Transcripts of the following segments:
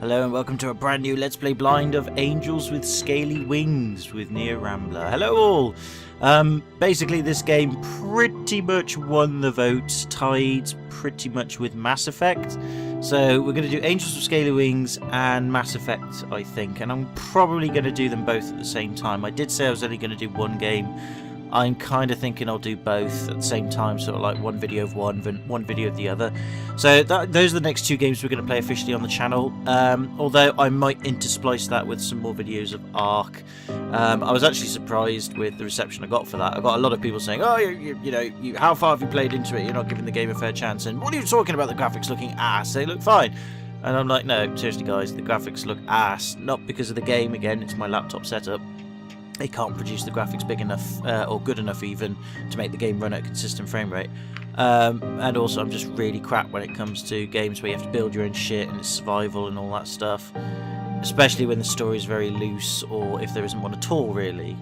Hello and welcome to a brand new Let's Play blind of Angels with Scaly Wings with Neo Rambler. Hello all! Basically this game pretty much won the vote, tied pretty much with Mass Effect. So we're going to do Angels with Scaly Wings and Mass Effect, I think, and I'm probably going to do them both at the same time. I did say I was only going to do one game. I'm kind of thinking I'll do both at the same time, sort of like one video of one, then one video of the other. So those are the next two games we're going to play officially on the channel, although I might intersplice that with some more videos of Ark. I was actually surprised with the reception I got for that. I got a lot of people saying, oh, you know, how far have you played into it? You're not giving the game a fair chance, and what are you talking about the graphics looking ass? They look fine. And I'm like, no, seriously guys, the graphics look ass, not because of the game, again, it's my laptop setup. It can't produce the graphics big enough, or good enough even, to make the game run at a consistent frame rate. And also I'm just really crap when it comes to games where you have to build your own shit and it's survival and all that stuff. Especially when the story is very loose, or if there isn't one at all, really.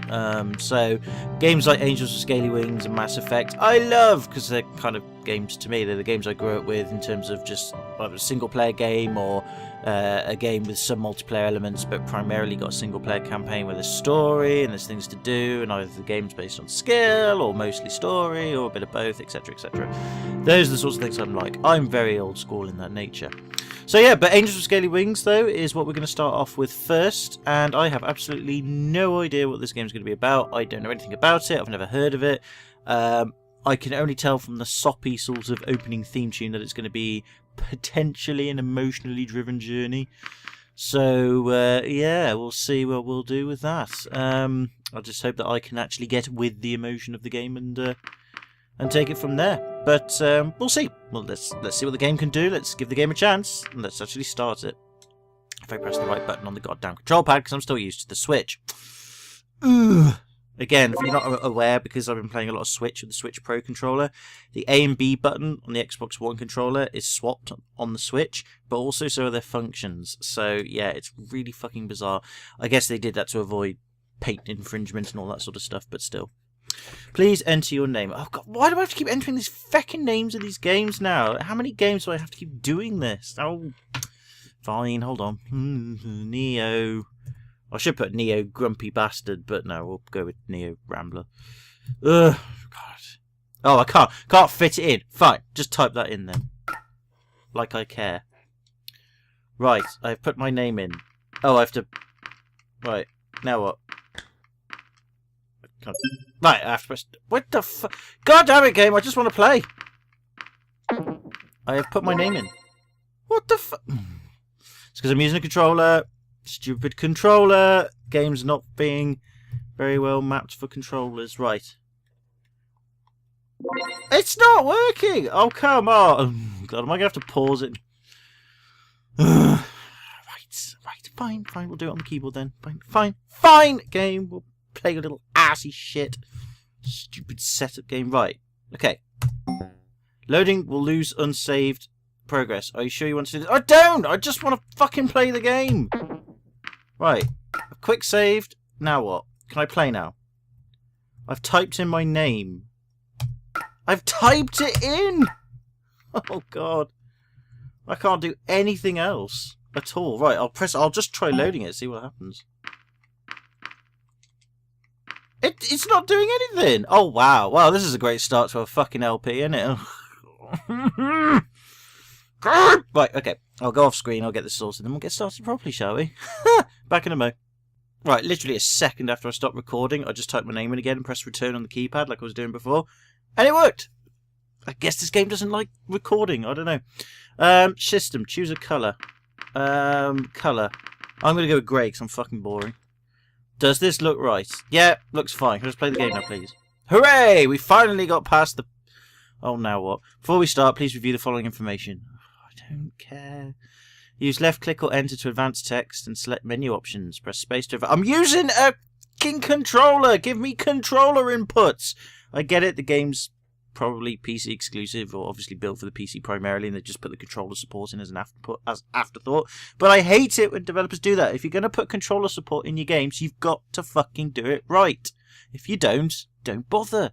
So, games like Angels with Scaly Wings and Mass Effect, I love, because they're kind of games to me. They're the games I grew up with in terms of just either a single-player game or a game with some multiplayer elements, but primarily got a single-player campaign with a story and there's things to do, and either the game's based on skill or mostly story or a bit of both, etc., etc. Those are the sorts of things I'm like. I'm very old school in that nature. So yeah, but Angels with Scaly Wings, though, is what we're going to start off with first, and I have absolutely no idea what this game is going to be about. I don't know anything about it, I've never heard of it. I can only tell from the soppy sort of opening theme tune that it's going to be potentially an emotionally driven journey. So yeah, we'll see what we'll do with that. I just hope that I can actually get with the emotion of the game and take it from there. But we'll see. Well, let's see what the game can do. Let's give the game a chance, and let's actually start it. If I press the right button on the goddamn control pad, because I'm still used to the Switch. Ugh. Again, if you're not aware, because I've been playing a lot of Switch with the Switch Pro controller, the A and B button on the Xbox One controller is swapped on the Switch, but also so are their functions. So yeah, it's really fucking bizarre. I guess they did that to avoid patent infringement and all that sort of stuff, but still. Please enter your name. Oh god, why do I have to keep entering these feckin' names of these games now? How many games do I have to keep doing this? Oh, fine, hold on. Neo. I should put Neo Grumpy Bastard, but no, we'll go with Neo Rambler. Ugh, god. Oh, I can't fit it in. Fine, just type that in then. Like I care. Right, I've put my name in. Oh, I have to... Right, now what? Right, I have to press... What the fuck? God damn it, game, I just want to play! I have put my name in. What the fuck? It's because I'm using a controller. Stupid controller. Game's not being very well mapped for controllers. Right. It's not working! Oh, come on! Oh, God, am I going to have to pause it? Right, fine, we'll do it on the keyboard then. Fine, game, we'll play a little assy shit. Stupid setup game. Right, okay. Loading will lose unsaved progress. Are you sure you want to do this? I don't! I just want to fucking play the game! Right, I've quick saved. Now what? Can I play now? I've typed in my name. I've typed it in! Oh god. I can't do anything else at all. Right, I'll just try loading it, see what happens. It's not doing anything! Oh wow. Wow, this is a great start to a fucking LP, isn't it? Right, okay. I'll go off screen, I'll get this sorted, and then we'll get started properly, shall we? Back in a mo. Right, literally a second after I stopped recording, I just typed my name in again and pressed return on the keypad like I was doing before. And it worked! I guess this game doesn't like recording, I don't know. System, choose a colour. Colour. I'm going to go with grey because I'm fucking boring. Does this look right? Yeah, looks fine. Can I just play the game now, please? Hooray! We finally got past the... Oh, now what? Before we start, please review the following information. I don't care. Use left click or enter to advance text and select menu options. Press space to... I'm using a fucking controller! Give me controller inputs! I get it, the game's probably PC exclusive, or obviously built for the PC primarily, and they just put the controller support in as an afterthought. But I hate it when developers do that. If you're going to put controller support in your games, you've got to fucking do it right. If you don't bother.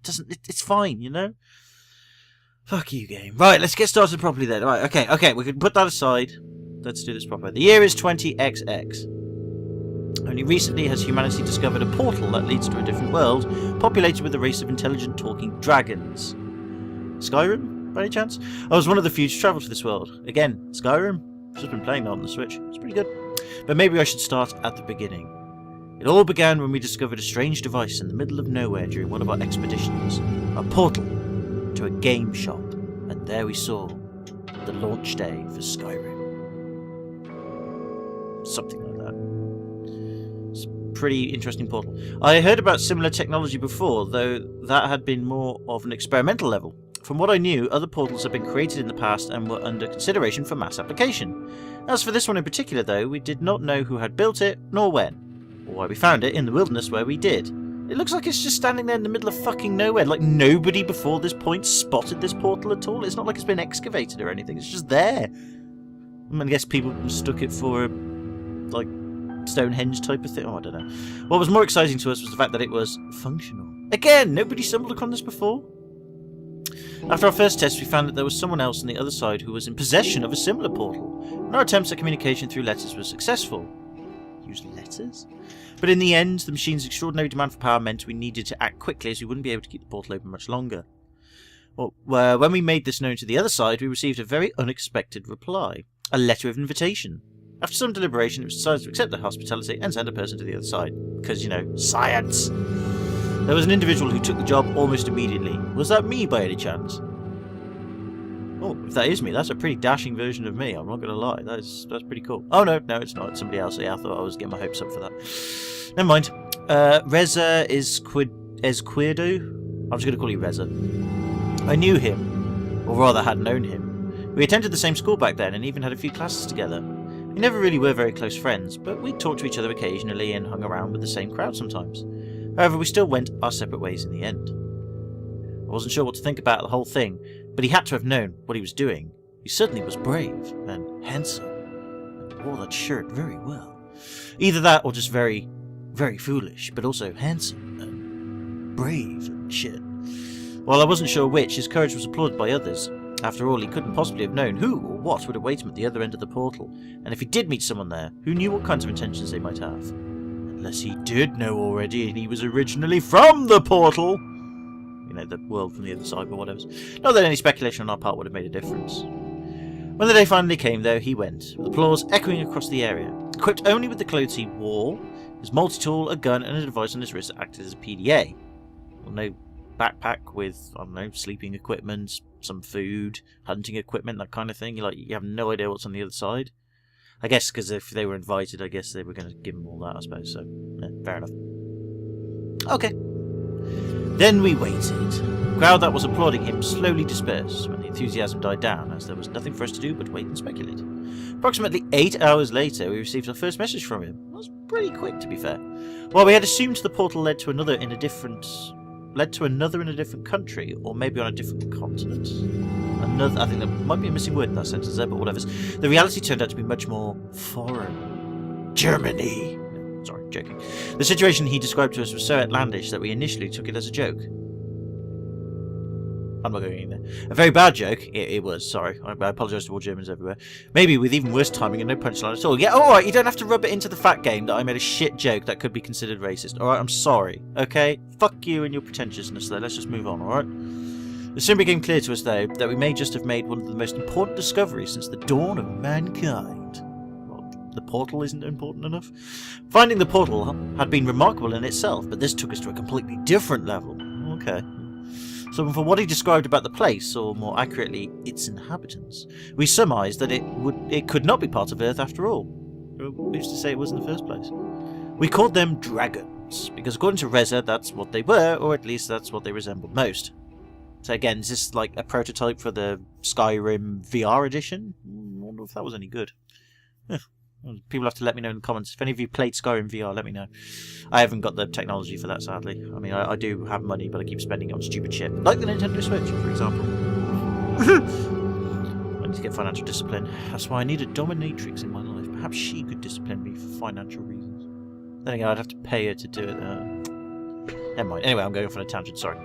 It's fine, you know? Fuck you, game. Right, let's get started properly then. Right, okay, we can put that aside. let's do this proper. The year is 20XX. Only recently has humanity discovered a portal that leads to a different world, populated with a race of intelligent talking dragons. Skyrim, by any chance? I was one of the few to travel to this world. Again, Skyrim? I've just been playing that on the Switch. It's pretty good. But maybe I should start at the beginning. It all began when we discovered a strange device in the middle of nowhere during one of our expeditions. A portal to a game shop. And there we saw the launch day for Skyrim. Something like that. It's a pretty interesting portal. I heard about similar technology before, though that had been more of an experimental level. From what I knew, other portals had been created in the past and were under consideration for mass application. As for this one in particular, though, we did not know who had built it, nor when. Or why we found it in the wilderness where we did. It looks like it's just standing there in the middle of fucking nowhere. Like nobody before this point spotted this portal at all. It's not like it's been excavated or anything. It's just there. I guess people mistook it for a, like, Stonehenge type of thing. Oh, I don't know. What was more exciting to us was the fact that it was functional. Again, nobody stumbled upon this before. After our first test, we found that there was someone else on the other side who was in possession of a similar portal, and our attempts at communication through letters were successful. Use letters? But in the end, the machine's extraordinary demand for power meant we needed to act quickly, as we wouldn't be able to keep the portal open much longer. Well, when we made this known to the other side, we received a very unexpected reply. A letter of invitation. After some deliberation, it was decided to accept the hospitality and send a person to the other side. Because, you know, science! There was an individual who took the job almost immediately. Was that me by any chance? Oh, if that is me, that's a pretty dashing version of me, I'm not going to lie. That's pretty cool. Oh, no, it's not. It's somebody else. Yeah, I thought I was getting my hopes up for that. Never mind. Reza is Quirdo. I'm just going to call you Reza. I knew him, or rather had known him. We attended the same school back then and even had a few classes together. We never really were very close friends, but we talked to each other occasionally and hung around with the same crowd sometimes. However, we still went our separate ways in the end. I wasn't sure what to think about the whole thing, but he had to have known what he was doing. He certainly was brave and handsome, and wore that shirt very well. Either that or just very, very foolish, but also handsome and brave and shit. While I wasn't sure which, his courage was applauded by others. After all, he couldn't possibly have known who or what would await him at the other end of the portal, and if he did meet someone there, who knew what kinds of intentions they might have. Unless he did know already and he was originally from the portal! You know, the world from the other side, but whatever. Not that any speculation on our part would have made a difference. When the day finally came, though, he went, with applause echoing across the area. Equipped only with the clothes he wore, his multi-tool, a gun, and a device on his wrist that acted as a PDA. Well, no backpack with, I don't know, sleeping equipment, some food, hunting equipment, that kind of thing. You have no idea what's on the other side. I guess because if they were invited, I guess they were going to give him all that, I suppose. So, yeah, fair enough. Okay. Then we waited. The crowd that was applauding him slowly dispersed when the enthusiasm died down, as there was nothing for us to do but wait and speculate. Approximately 8 hours later, we received our first message from him. That was pretty quick, to be fair. While we had assumed the portal led to another in a different country, or maybe on a different continent. I think there might be a missing word in that sentence there, but whatever. The reality turned out to be much more foreign. Germany! Sorry, joking. The situation he described to us was so outlandish that we initially took it as a joke. I'm not going in there. A very bad joke. It was, sorry. I apologise to all Germans everywhere. Maybe with even worse timing and no punchline at all. Yeah, alright, you don't have to rub it into the fact game that I made a shit joke that could be considered racist. Alright, I'm sorry. Okay? Fuck you and your pretentiousness there. Let's just move on, alright? It soon became clear to us, though, that we may just have made one of the most important discoveries since the dawn of mankind. Well, the portal isn't important enough? Finding the portal had been remarkable in itself, but this took us to a completely different level. Okay. So from what he described about the place, or more accurately, its inhabitants, we surmised that it could not be part of Earth after all. Who's to say it was in the first place? We called them dragons, because according to Reza, that's what they were, or at least that's what they resembled most. So again, is this like a prototype for the Skyrim VR edition? I wonder if that was any good. People have to let me know in the comments. If any of you played Skyrim VR, let me know. I haven't got the technology for that, sadly. I mean, I do have money, but I keep spending it on stupid shit. Like the Nintendo Switch, for example. I need to get financial discipline. That's why I need a dominatrix in my life. Perhaps she could discipline me for financial reasons. Then again, I'd have to pay her to do it. Never mind. Anyway, I'm going off on a tangent, sorry.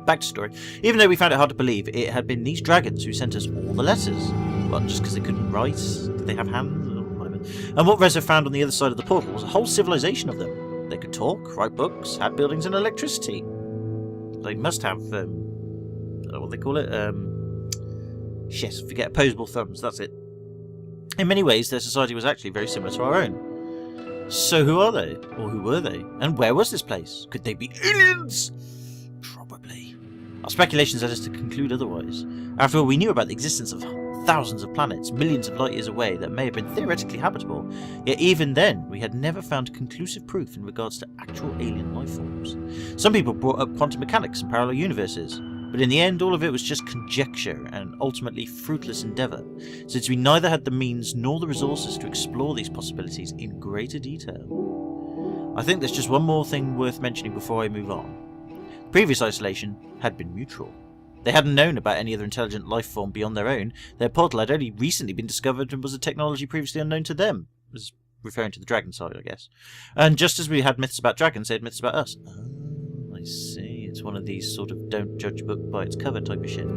Back to story. Even though we found it hard to believe, it had been these dragons who sent us all the letters. Well, just because they couldn't write? Did they have hands? Or whatever. And what Reza found on the other side of the portal was a whole civilization of them. They could talk, write books, had buildings and electricity. They must have, what do they call it? Shit, forget, opposable thumbs, that's it. In many ways, their society was actually very similar to our own. So who are they? Or who were they? And where was this place? Could they be aliens? Probably. Our speculations led us to conclude otherwise. After all, we knew about the existence of thousands of planets, millions of light years away, that may have been theoretically habitable. Yet even then, we had never found conclusive proof in regards to actual alien life forms. Some people brought up quantum mechanics and parallel universes, but in the end all of it was just conjecture and ultimately fruitless endeavour, since we neither had the means nor the resources to explore these possibilities in greater detail. I think there's just one more thing worth mentioning before I move on. Previous isolation had been mutual. They hadn't known about any other intelligent life form beyond their own. Their portal had only recently been discovered and was a technology previously unknown to them. It was referring to the dragon side, I guess. And just as we had myths about dragons, they had myths about us. Oh, I see. It's one of these sort of don't judge a book by its cover type of shit.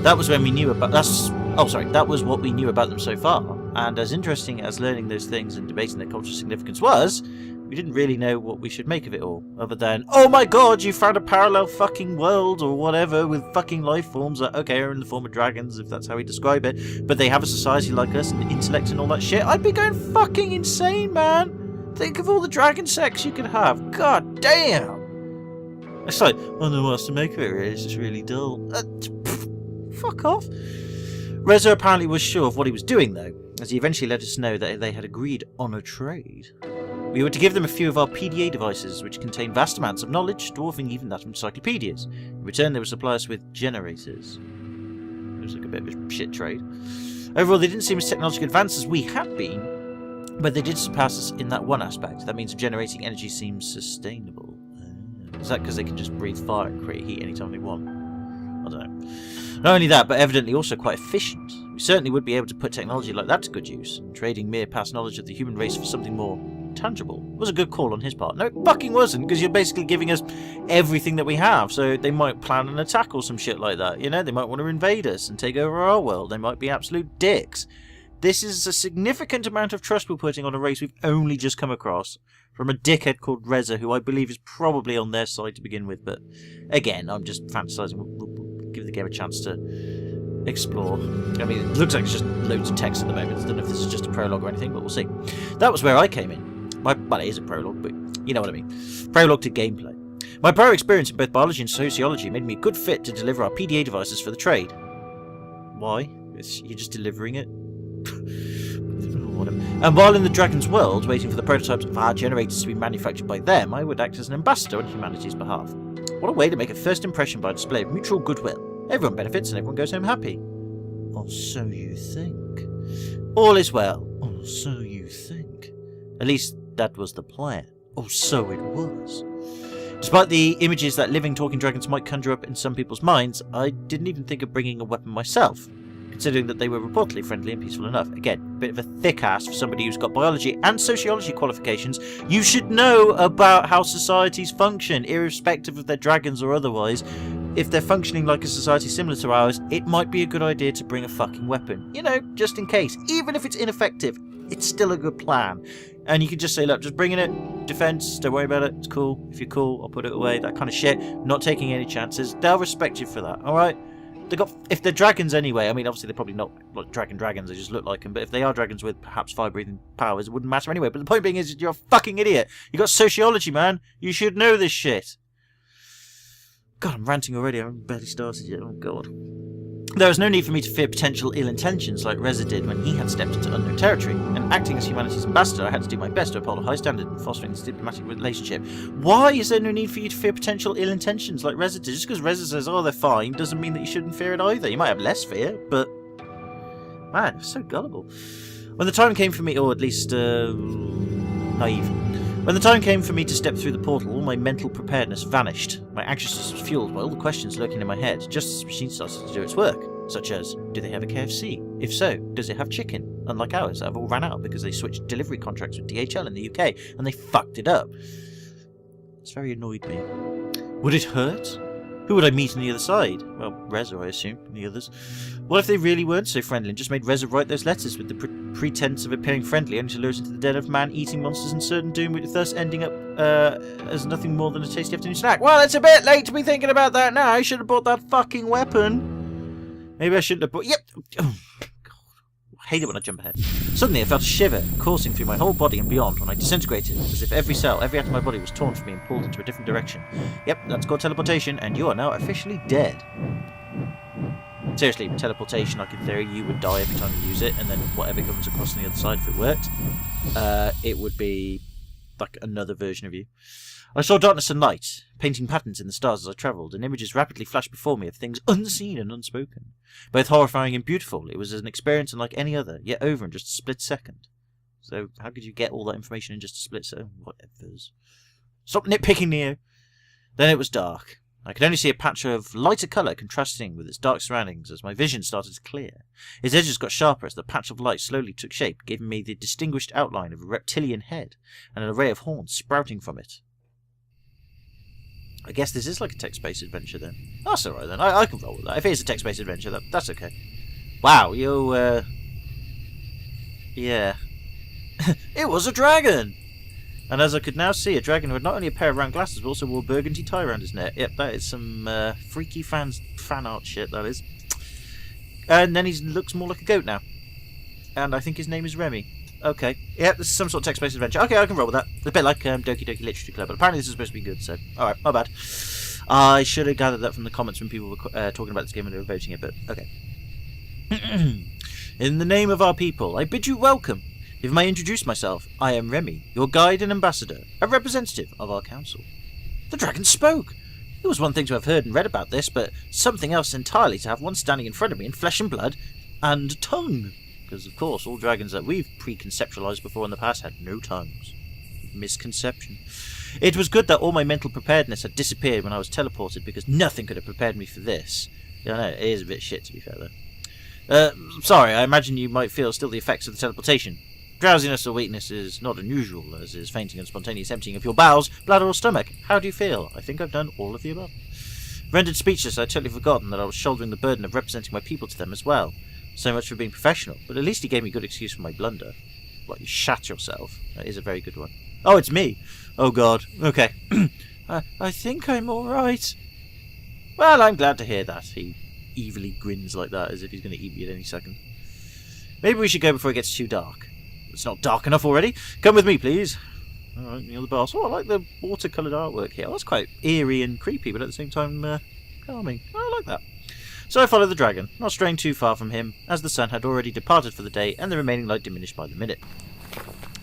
That was when we knew about... that was what we knew about them so far. And as interesting as learning those things and debating their cultural significance was, we didn't really know what we should make of it all, other than, oh my god, you found a parallel fucking world or whatever with fucking life forms that, okay, are in the form of dragons, if that's how we describe it, but they have a society like us and intellect and all that shit. I'd be going fucking insane, man. Think of all the dragon sex you could have. God damn. It's like, I don't know what else to make of it, really. It's just really dull. Fuck off. Reza apparently was sure of what he was doing, though, as he eventually let us know that they had agreed on a trade. We were to give them a few of our PDA devices, which contain vast amounts of knowledge, dwarfing even that of encyclopedias. In return, they would supply us with generators. It was like a bit of a shit trade. Overall, they didn't seem as technologically advanced as we had been, but they did surpass us in that one aspect. That means generating energy seems sustainable. Is that because they can just breathe fire and create heat anytime they want? I don't know. Not only that, but evidently also quite efficient. We certainly would be able to put technology like that to good use, and trading mere past knowledge of the human race for something more tangible was a good call on his part. No, it fucking wasn't, because you're basically giving us everything that we have, so they might plan an attack or some shit like that, you know? They might want to invade us and take over our world. They might be absolute dicks. This is a significant amount of trust we're putting on a race we've only just come across from a dickhead called Reza, who I believe is probably on their side to begin with, but again, I'm just fantasizing. We'll give the game a chance to explore. I mean, it looks like it's just loads of text at the moment. I don't know if this is just a prologue or anything, but we'll see. That was where I came in. Well, it is a prologue, but you know what I mean. Prologue to gameplay. My prior experience in both biology and sociology made me a good fit to deliver our PDA devices for the trade. Why? You're just delivering it? Whatever. And while in the Dragon's world, waiting for the prototypes of our generators to be manufactured by them, I would act as an ambassador on humanity's behalf. What a way to make a first impression by a display of mutual goodwill. Everyone benefits and everyone goes home happy. Or so you think. All is well. Or so you think. At least that was the plan. Or so it was. Despite the images that living talking dragons might conjure up in some people's minds, I didn't even think of bringing a weapon myself, considering that they were reportedly friendly and peaceful enough. Again, a bit of a thick ass for somebody who's got biology and sociology qualifications. You should know about how societies function, irrespective of their dragons or otherwise. If they're functioning like a society similar to ours, it might be a good idea to bring a fucking weapon. You know, just in case. Even if it's ineffective, it's still a good plan. And you can just say, look, just bringing it, defense, don't worry about it, it's cool. If you're cool, I'll put it away, that kind of shit. Not taking any chances. They'll respect you for that, alright? If they're dragons anyway, I mean, obviously they're probably not like dragons, they just look like them, but if they are dragons with perhaps fire-breathing powers, it wouldn't matter anyway. But the point being is, you're a fucking idiot. You got sociology, man. You should know this shit. God, I'm ranting already. I haven't barely started yet. Oh, God. There was no need for me to fear potential ill intentions like Reza did when he had stepped into unknown territory, and acting as humanity's ambassador, I had to do my best to uphold a high standard in fostering this diplomatic relationship. Why is there no need for you to fear potential ill intentions like Reza did? Just because Reza says, oh, they're fine, doesn't mean that you shouldn't fear it either. You might have less fear, but... Man, so gullible. When the time came for me, or at least, naive. When the time came for me to step through the portal, all my mental preparedness vanished. My anxiousness was fueled by all the questions lurking in my head, just as the machine started to do its work. Such as, do they have a KFC? If so, does it have chicken? Unlike ours, that have all ran out because they switched delivery contracts with DHL in the UK, and they fucked it up. It's very annoyed me. Would it hurt? Who would I meet on the other side? Well, Reza, I assume, and the others. What if they really weren't so friendly and just made Reza write those letters with the pretense of appearing friendly, only to lure us into the den of man-eating monsters and certain doom, with thus ending up as nothing more than a tasty afternoon snack? Well, it's a bit late to be thinking about that now. I should have bought that fucking weapon. Maybe I shouldn't have bought... Yep. Oh, God. I hate it when I jump ahead. Suddenly I felt a shiver coursing through my whole body and beyond when I disintegrated, as if every cell, every atom of my body was torn from me and pulled into a different direction. Yep, that's called teleportation, and you are now officially dead. Seriously, teleportation, like in theory, you would die every time you use it, and then whatever comes across on the other side, if it worked, it would be like another version of you. I saw darkness and light, painting patterns in the stars as I travelled, and images rapidly flashed before me of things unseen and unspoken. Both horrifying and beautiful, it was an experience unlike any other, yet over in just a split second. So, how could you get all that information in just a split second? Whatever's. Stop nitpicking, Neo! Then it was dark. I could only see a patch of lighter colour contrasting with its dark surroundings as my vision started to clear. Its edges got sharper as the patch of light slowly took shape, giving me the distinguished outline of a reptilian head and an array of horns sprouting from it. I guess this is like a text-based adventure then. That's alright then, I can roll with that. If it is a text-based adventure, that's okay. Wow, you, yeah. It was a dragon! And as I could now see, a dragon who had not only a pair of round glasses, but also wore a burgundy tie around his neck. Yep, that is some freaky fan art shit, that is. And then he looks more like a goat now. And I think his name is Remy. Okay. Yep, this is some sort of text-based adventure. Okay, I can roll with that. A bit like Doki Doki Literature Club, but apparently this is supposed to be good, so... Alright, my bad. I should have gathered that from the comments when people were talking about this game when they were voting it, but... Okay. In the name of our people, I bid you welcome. If I may introduce myself, I am Remy, your guide and ambassador, a representative of our council. The dragon spoke! It was one thing to have heard and read about this, but something else entirely to have one standing in front of me in flesh and blood and tongue. Because, of course, all dragons that we've preconceptualized before in the past had no tongues. Misconception. It was good that all my mental preparedness had disappeared when I was teleported, because nothing could have prepared me for this. Yeah, I know, it is a bit shit, to be fair, though. Sorry, I imagine you might feel still the effects of the teleportation. Drowsiness or weakness is not unusual, as is fainting and spontaneous emptying of your bowels, bladder or stomach. How do you feel? I think I've done all of the above. Rendered speechless, I'd totally forgotten that I was shouldering the burden of representing my people to them as well. So much for being professional, but at least he gave me good excuse for my blunder. What, you shat yourself? That is a very good one. Oh, it's me! Oh god, okay. I think I'm alright. Well, I'm glad to hear that. He evilly grins like that, as if he's going to eat me at any second. Maybe we should go before it gets too dark. It's not dark enough already. Come with me, please. Alright, you're the boss. Oh, I like the watercoloured artwork here. Oh, that's quite eerie and creepy, but at the same time, calming. Oh, I like that. So I followed the dragon, not straying too far from him, as the sun had already departed for the day and the remaining light diminished by the minute.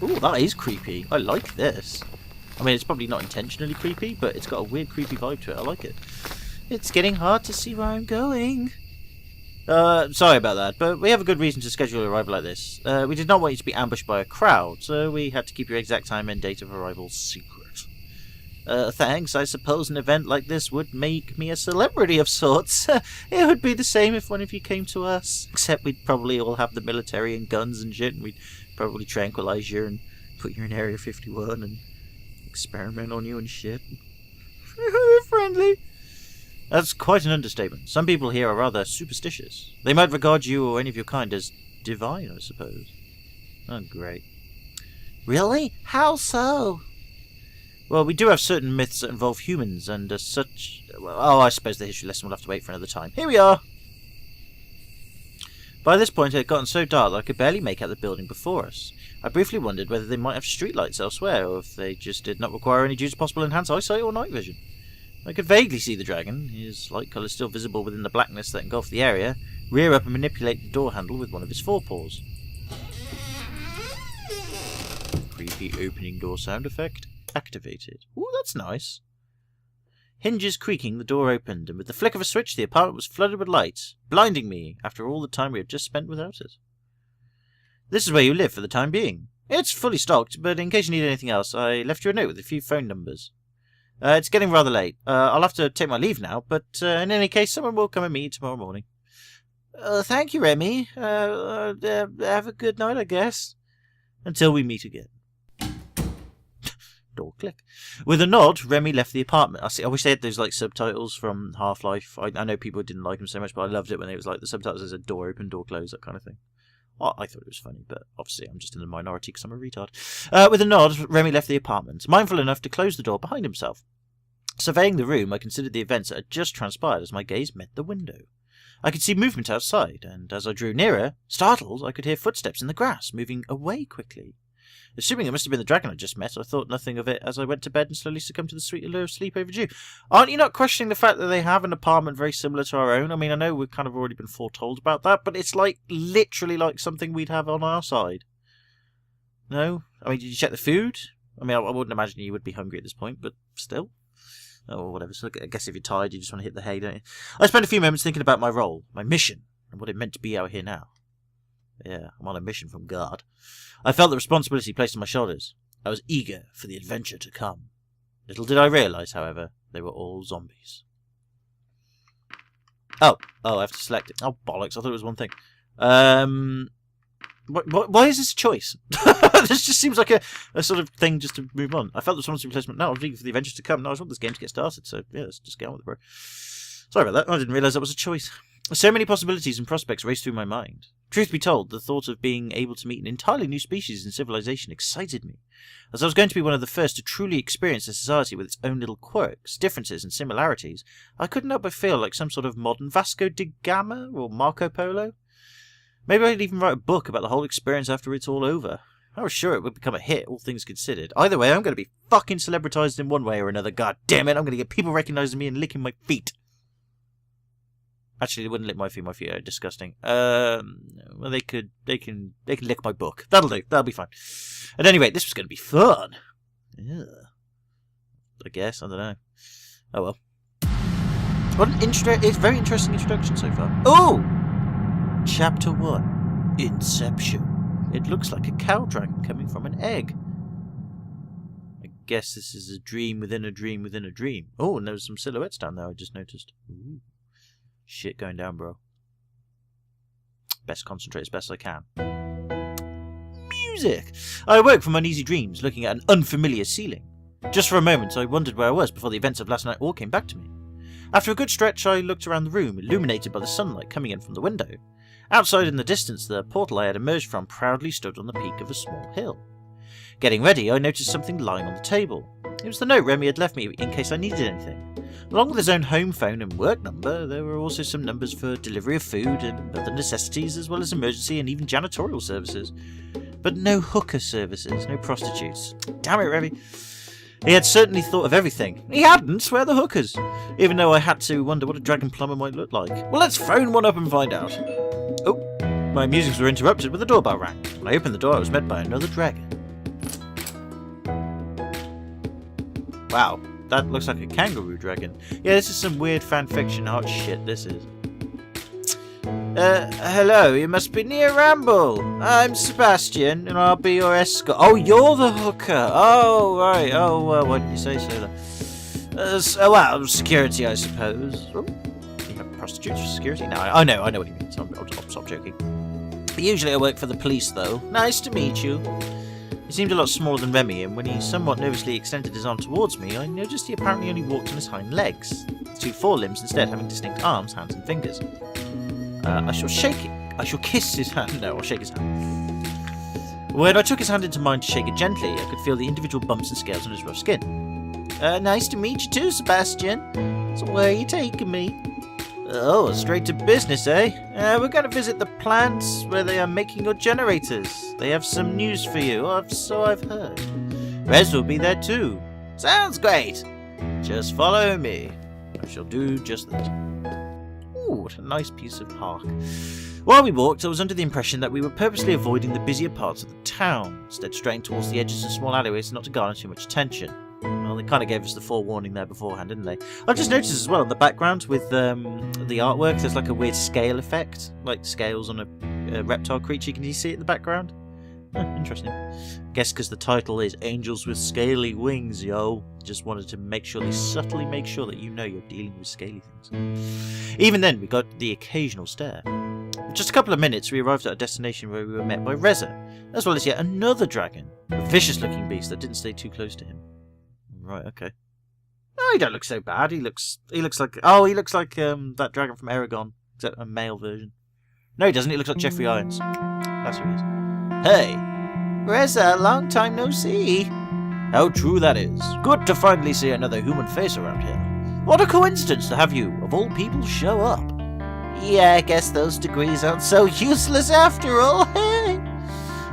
Ooh, that is creepy. I like this. I mean, it's probably not intentionally creepy, but it's got a weird creepy vibe to it. I like it. It's getting hard to see where I'm going. Sorry about that, but we have a good reason to schedule your arrival like this. We did not want you to be ambushed by a crowd, so we had to keep your exact time and date of arrival secret. Thanks, I suppose an event like this would make me a celebrity of sorts. It would be the same if one of you came to us, except we'd probably all have the military and guns and shit, and we'd probably tranquilize you and put you in Area 51 and experiment on you and shit. Friendly. That's quite an understatement. Some people here are rather superstitious. They might regard you or any of your kind as divine, I suppose. Oh, great. Really? How so? Well, we do have certain myths that involve humans, and as such... Well, oh, I suppose the history lesson will have to wait for another time. Here we are! By this point, it had gotten so dark that I could barely make out the building before us. I briefly wondered whether they might have streetlights elsewhere, or if they just did not require any due to possible enhanced eyesight or night vision. I could vaguely see the dragon, his light colour still visible within the blackness that engulfed the area, rear up and manipulate the door handle with one of his forepaws. Creepy opening door sound effect activated. Ooh, that's nice. Hinges creaking, the door opened, and with the flick of a switch the apartment was flooded with light, blinding me after all the time we had just spent without it. This is where you live for the time being. It's fully stocked, but in case you need anything else, I left you a note with a few phone numbers. It's getting rather late. I'll have to take my leave now, but in any case, someone will come and meet you tomorrow morning. Thank you, Remy. Have a good night, I guess. Until we meet again. Door click. With a nod, Remy left the apartment. I wish they had those like subtitles from Half-Life. I know people didn't like them so much, but I loved it when it was like the subtitles as a door open, door close, that kind of thing. Well, I thought it was funny, but obviously I'm just in the minority because I'm a retard. With a nod, Remy left the apartment, mindful enough to close the door behind himself. Surveying the room, I considered the events that had just transpired as my gaze met the window. I could see movement outside, and as I drew nearer, startled, I could hear footsteps in the grass, moving away quickly. Assuming it must have been the dragon I just met, I thought nothing of it as I went to bed and slowly succumbed to the sweet allure of sleep overdue. Aren't you not questioning the fact that they have an apartment very similar to our own? I mean, I know we've kind of already been foretold about that, but it's like literally like something we'd have on our side. No? I mean, did you check the food? I mean, I wouldn't imagine you would be hungry at this point, but still. Oh, whatever. So I guess if you're tired, you just want to hit the hay, don't you? I spent a few moments thinking about my role, my mission, and what it meant to be out here now. Yeah, I'm on a mission from God. I felt the responsibility placed on my shoulders. I was eager for the adventure to come. Little did I realise, however, they were all zombies. Oh, I have to select it. Oh, bollocks, I thought it was one thing. Why is this a choice? This just seems like a sort of thing just to move on. I felt the responsibility placement. No, I was eager for the adventure to come. No, I just want this game to get started, so yeah, let's just get on with it, bro. Sorry about that, I didn't realise that was a choice. So many possibilities and prospects raced through my mind. Truth be told, the thought of being able to meet an entirely new species in civilization excited me, as I was going to be one of the first to truly experience a society with its own little quirks, differences and similarities. I couldn't help but feel like some sort of modern Vasco da Gama or Marco Polo. Maybe I'd even write a book about the whole experience after it's all over. I was sure it would become a hit, all things considered. Either way, I'm going to be fucking celebritized in one way or another. God damn it, I'm going to get people recognizing me and licking my feet. Actually, they wouldn't lick my feet. My feet are disgusting. Well, they can lick my book. That'll do. That'll be fine. At any rate, this was going to be fun. Yeah. I guess. I don't know. Oh well. What an it's very interesting introduction so far. Oh! Chapter 1. Inception. It looks like a cow dragon coming from an egg. I guess this is a dream within a dream within a dream. Oh, and there's some silhouettes down there I just noticed. Ooh. Shit going down, bro. Best concentrate as best I can. Music! I awoke from uneasy dreams, looking at an unfamiliar ceiling. Just for a moment, I wondered where I was before the events of last night all came back to me. After a good stretch, I looked around the room, illuminated by the sunlight coming in from the window. Outside in the distance, the portal I had emerged from proudly stood on the peak of a small hill. Getting ready, I noticed something lying on the table. It was the note Remy had left me in case I needed anything. Along with his own home phone and work number, there were also some numbers for delivery of food and other necessities, as well as emergency and even janitorial services. But no hooker services, no prostitutes. Damn it, Remy. He had certainly thought of everything. He hadn't, where are the hookers? Even though I had to wonder what a dragon plumber might look like. Well, let's phone one up and find out. Oh, my musings were interrupted when the doorbell rang. When I opened the door, I was met by another dragon. Wow. That looks like a kangaroo dragon. Yeah, this is some weird fanfiction art shit, this is. Hello, you must be near Ramble. I'm Sebastian, and I'll be your escort. Oh, you're the hooker. Oh, right. Oh, well, why didn't you say so then? Well, security, I suppose. Oh, you have prostitutes for security? No, I know what you mean. So I'll stop joking. Usually I work for the police, though. Nice to meet you. He seemed a lot smaller than Remy, and when he somewhat nervously extended his arm towards me, I noticed he apparently only walked on his hind legs, the two forelimbs instead having distinct arms, hands and fingers. I shall kiss his hand. No, I'll shake his hand. When I took his hand into mine to shake it gently, I could feel the individual bumps and scales on his rough skin. Nice to meet you too, Sebastian. So where are you taking me? Oh, straight to business, eh? We're going to visit the plants where they are making your generators. They have some news for you, so I've heard. Rez will be there too. Sounds great. Just follow me. I shall do just that. Ooh, what a nice piece of park. While we walked, I was under the impression that we were purposely avoiding the busier parts of the town, instead straying towards the edges of small alleyways not to garner too much attention. Well, they kind of gave us the forewarning there beforehand, didn't they? I've just noticed as well in the background with the artwork, there's like a weird scale effect, like scales on a reptile creature. Can you see it in the background? Interesting. Guess because the title is Angels with Scaly Wings, yo. Just wanted to subtly make sure that you know you're dealing with scaly things. Even then, we got the occasional stare. In just a couple of minutes, we arrived at a destination where we were met by Reza, as well as yet another dragon, a vicious-looking beast that didn't stay too close to him. Right, okay. Oh, he don't look so bad. He looks like... Oh, he looks like that dragon from Aragon. Except a male version. No, he doesn't. He looks like Jeffrey Irons. That's who he is. Hey! Reza, long time no see. How true that is. Good to finally see another human face around here. What a coincidence to have you, of all people, show up. Yeah, I guess those degrees aren't so useless after all.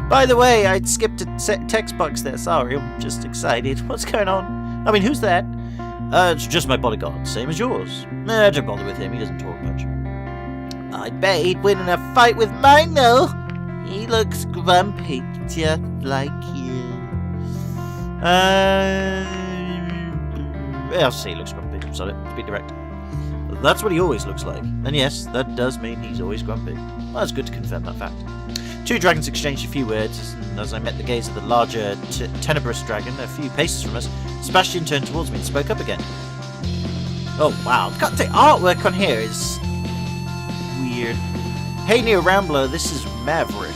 By the way, I'd skipped a text box there. Sorry, I'm just excited. What's going on? I mean, who's that? It's just my bodyguard, same as yours. Don't bother with him, he doesn't talk much. I bet he'd win in a fight with mine, though. He looks grumpy, just like you. I'll say he looks grumpy. Sorry, to be direct. That's what he always looks like. And yes, that does mean he's always grumpy. Well, it's good to confirm that fact. Two dragons exchanged a few words, and as I met the gaze of the larger, tenebrous dragon, a few paces from us, Sebastian turned towards me and spoke up again. Oh, wow. God, the artwork on here is... weird. Hey, Neo Rambler, this is Maverick.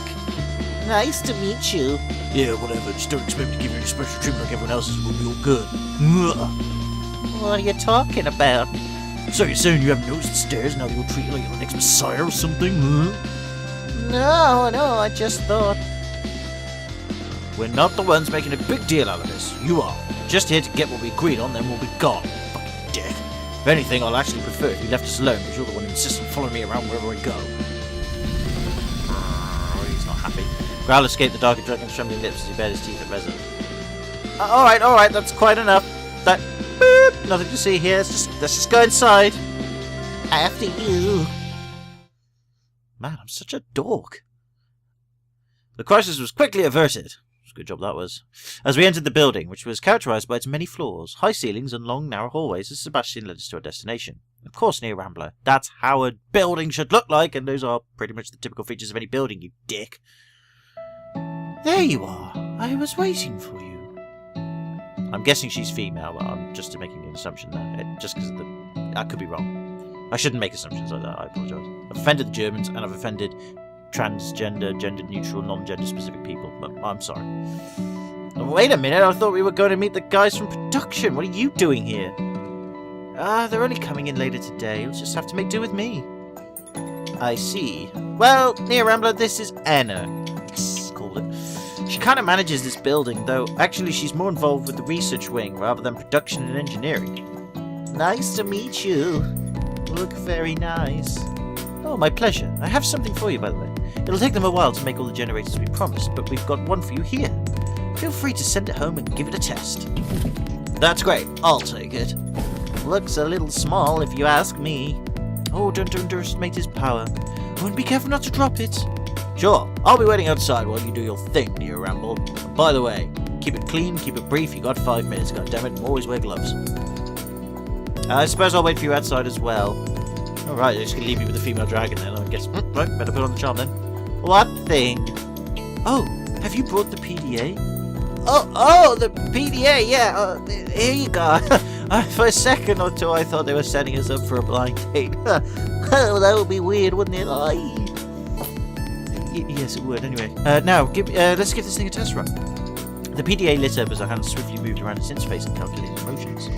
Nice to meet you. Yeah, whatever. Just don't expect me to give you any special treatment like everyone else's. We'll be all good. What are you talking about? So you're saying you haven't noticed the stairs, now you'll treat you like you're the next messiah or something, No, I just thought... We're not the ones making a big deal out of this. You are. Just here to get what we agreed on, then we'll be gone. Fucking dick. If anything, I'll actually prefer if you left us alone, because you're the one who insists on following me around wherever I go. Oh, he's not happy. Growl escaped the darker dragon's trembling lips as he bared his teeth at Reza. Alright, that's quite enough. That... Boop, nothing to see here. Let's just go inside. After you. Man, I'm such a dork. The crisis was quickly averted. Good job that was. As we entered the building, which was characterized by its many floors, high ceilings and long, narrow hallways, as Sebastian led us to our destination. Of course, near Rambler. That's how a building should look like, and those are pretty much the typical features of any building, you dick. There you are. I was waiting for you. I'm guessing she's female, but I'm just making an assumption there. Just because of the... I could be wrong. I shouldn't make assumptions like that, I apologise. I've offended the Germans, and I've offended transgender, gender-neutral, non-gender-specific people, but I'm sorry. Wait a minute, I thought we were going to meet the guys from production. What are you doing here? They're only coming in later today. You'll just have to make do with me. I see. Well, near Rambler, this is Anna. Yes, called it. She kind of manages this building, though actually she's more involved with the research wing rather than production and engineering. Nice to meet you. Look very nice. Oh, my pleasure. I have something for you, by the way. It'll take them a while to make all the generators we promised, but we've got one for you here. Feel free to send it home and give it a test. That's great. I'll take it. Looks a little small, if you ask me. Oh, don't underestimate his power. Oh, and be careful not to drop it. Sure. I'll be waiting outside while you do your thing, Neo Ramble. And by the way, keep it clean, keep it brief. You got 5 minutes, goddammit, and always wear gloves. I suppose I'll wait for you outside as well. Alright, I'm just going to leave you with the female dragon then, I guess. Right, better put on the charm then. What thing? Oh, have you brought the PDA? Oh, the PDA, yeah. Here you go. For a second or two, I thought they were setting us up for a blind date. Oh, that would be weird, wouldn't it? Yes, it would. Anyway, now, let's give this thing a test run. The PDA lit up as our hands swiftly moved around its interface and calculated motions.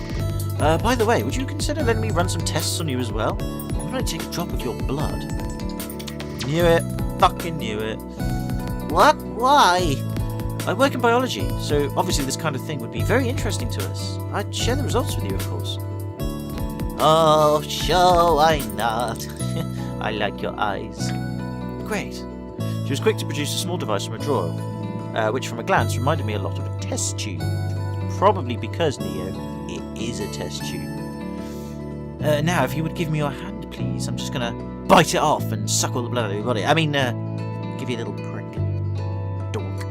By the way, would you consider letting me run some tests on you as well? Why don't I take a drop of your blood? Knew it. Fucking knew it. What? Why? I work in biology, so obviously this kind of thing would be very interesting to us. I'd share the results with you, of course. Oh, sure, why not? I like your eyes. Great. She was quick to produce a small device from a drawer, which from a glance reminded me a lot of a test tube. Probably because, Neo, it is a test tube. Now, if you would give me your hand, please. I'm just gonna bite it off and suck all the blood out of your body. I mean, give you a little prick. Dork.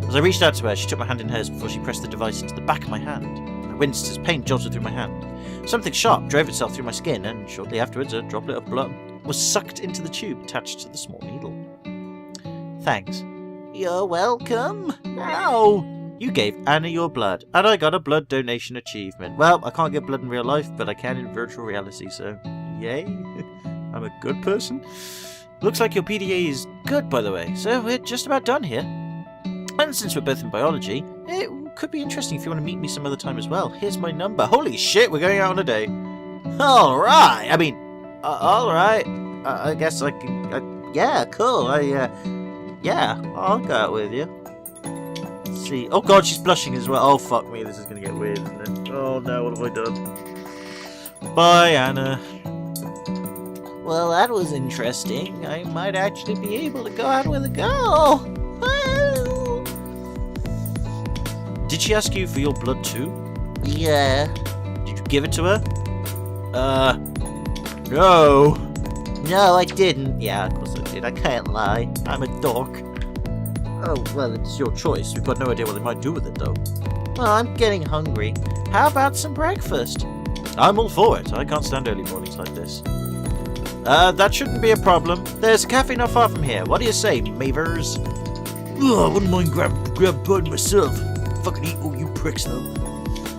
As I reached out to her, she took my hand in hers before she pressed the device into the back of my hand. I winced as pain jolted through my hand. Something sharp drove itself through my skin, and shortly afterwards, a droplet of blood was sucked into the tube attached to the small needle. Thanks. You're welcome. Ow! You gave Anna your blood, and I got a blood donation achievement. Well, I can't get blood in real life, but I can in virtual reality, so yay. I'm a good person. Looks like your PDA is good, by the way, so we're just about done here. And since we're both in biology, it could be interesting if you want to meet me some other time as well. Here's my number. Holy shit, we're going out on a date. Alright! I mean, alright. I guess I can... yeah, cool. Yeah, I'll go out with you. Let's see. Oh god, she's blushing as well. Oh fuck me, this is going to get weird, isn't it? Oh no, what have I done? Bye, Anna. Well, that was interesting. I might actually be able to go out with a girl. Did she ask you for your blood too? Yeah. Did you give it to her? No. No, I didn't. Yeah, of course I did. I can't lie. I'm a dork. Oh, well, it's your choice. We've got no idea what they might do with it, though. Well, I'm getting hungry. How about some breakfast? I'm all for it. I can't stand early mornings like this. That shouldn't be a problem. There's a cafe not far from here. What do you say, Mavers? Oh, I wouldn't mind grab blood myself. Fucking eat all you pricks, though.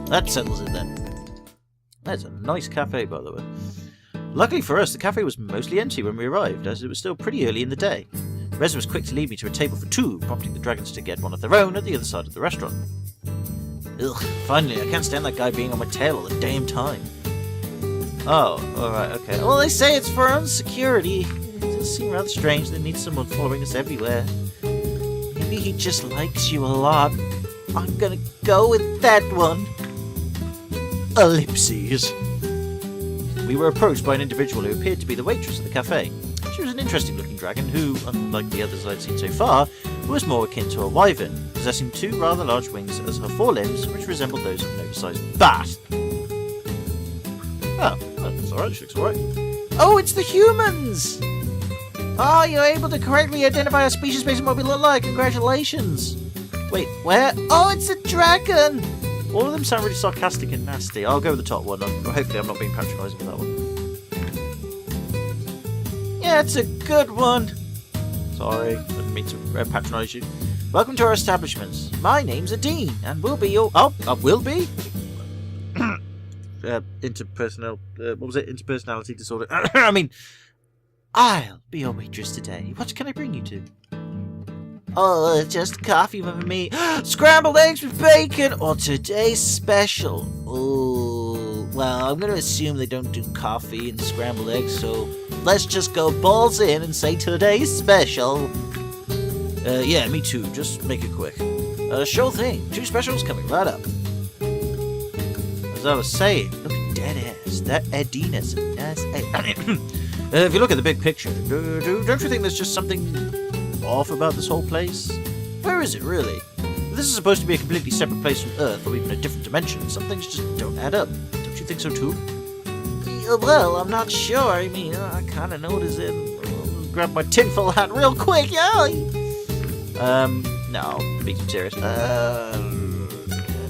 That settles it, then. That's a nice cafe, by the way. Luckily for us, the cafe was mostly empty when we arrived, as it was still pretty early in the day. Reza was quick to lead me to a table for two, prompting the dragons to get one of their own at the other side of the restaurant. Ugh, finally, I can't stand that guy being on my tail all the damn time. Oh, alright, okay. Well, they say it's for our own security. It does seem rather strange that needs someone following us everywhere. Maybe he just likes you a lot. I'm gonna go with that one. Ellipses. We were approached by an individual who appeared to be the waitress at the cafe. She was an interesting-looking dragon who, unlike the others I'd seen so far, was more akin to a wyvern, possessing two rather large wings as her forelimbs, which resembled those of an oversized bat. Oh, that's alright, she looks alright. Oh, it's the humans! Oh, you're able to correctly identify our species based on what we look like. Congratulations! Wait, where? Oh, it's a dragon! All of them sound really sarcastic and nasty. I'll go with the top one. Hopefully I'm not being patronising with that one. Yeah, it's a good one. Sorry, I didn't mean to patronise you. Welcome to our establishments. My name's Adine, and we'll be your... Oh, will be? Interpersonality disorder. I mean, I'll be your waitress today. What can I bring you to? Oh, just coffee with me. Scrambled eggs with bacon, or today's special. Oh, well, I'm going to assume they don't do coffee and scrambled eggs, so let's just go balls in and say today's special. Yeah, me too. Just make it quick. Sure thing. 2 specials coming right up. As I was saying, look dead ass. That Adina's a nice egg. If you look at the big picture, don't you think there's just something off about this whole place? Where is it really? If this is supposed to be a completely separate place from Earth, or even a different dimension, some things just don't add up. Don't you think so too? Well, I'm not sure. I mean, I kind of noticed it. I'll grab my tinfoil hat real quick, yeah? No, be serious. No,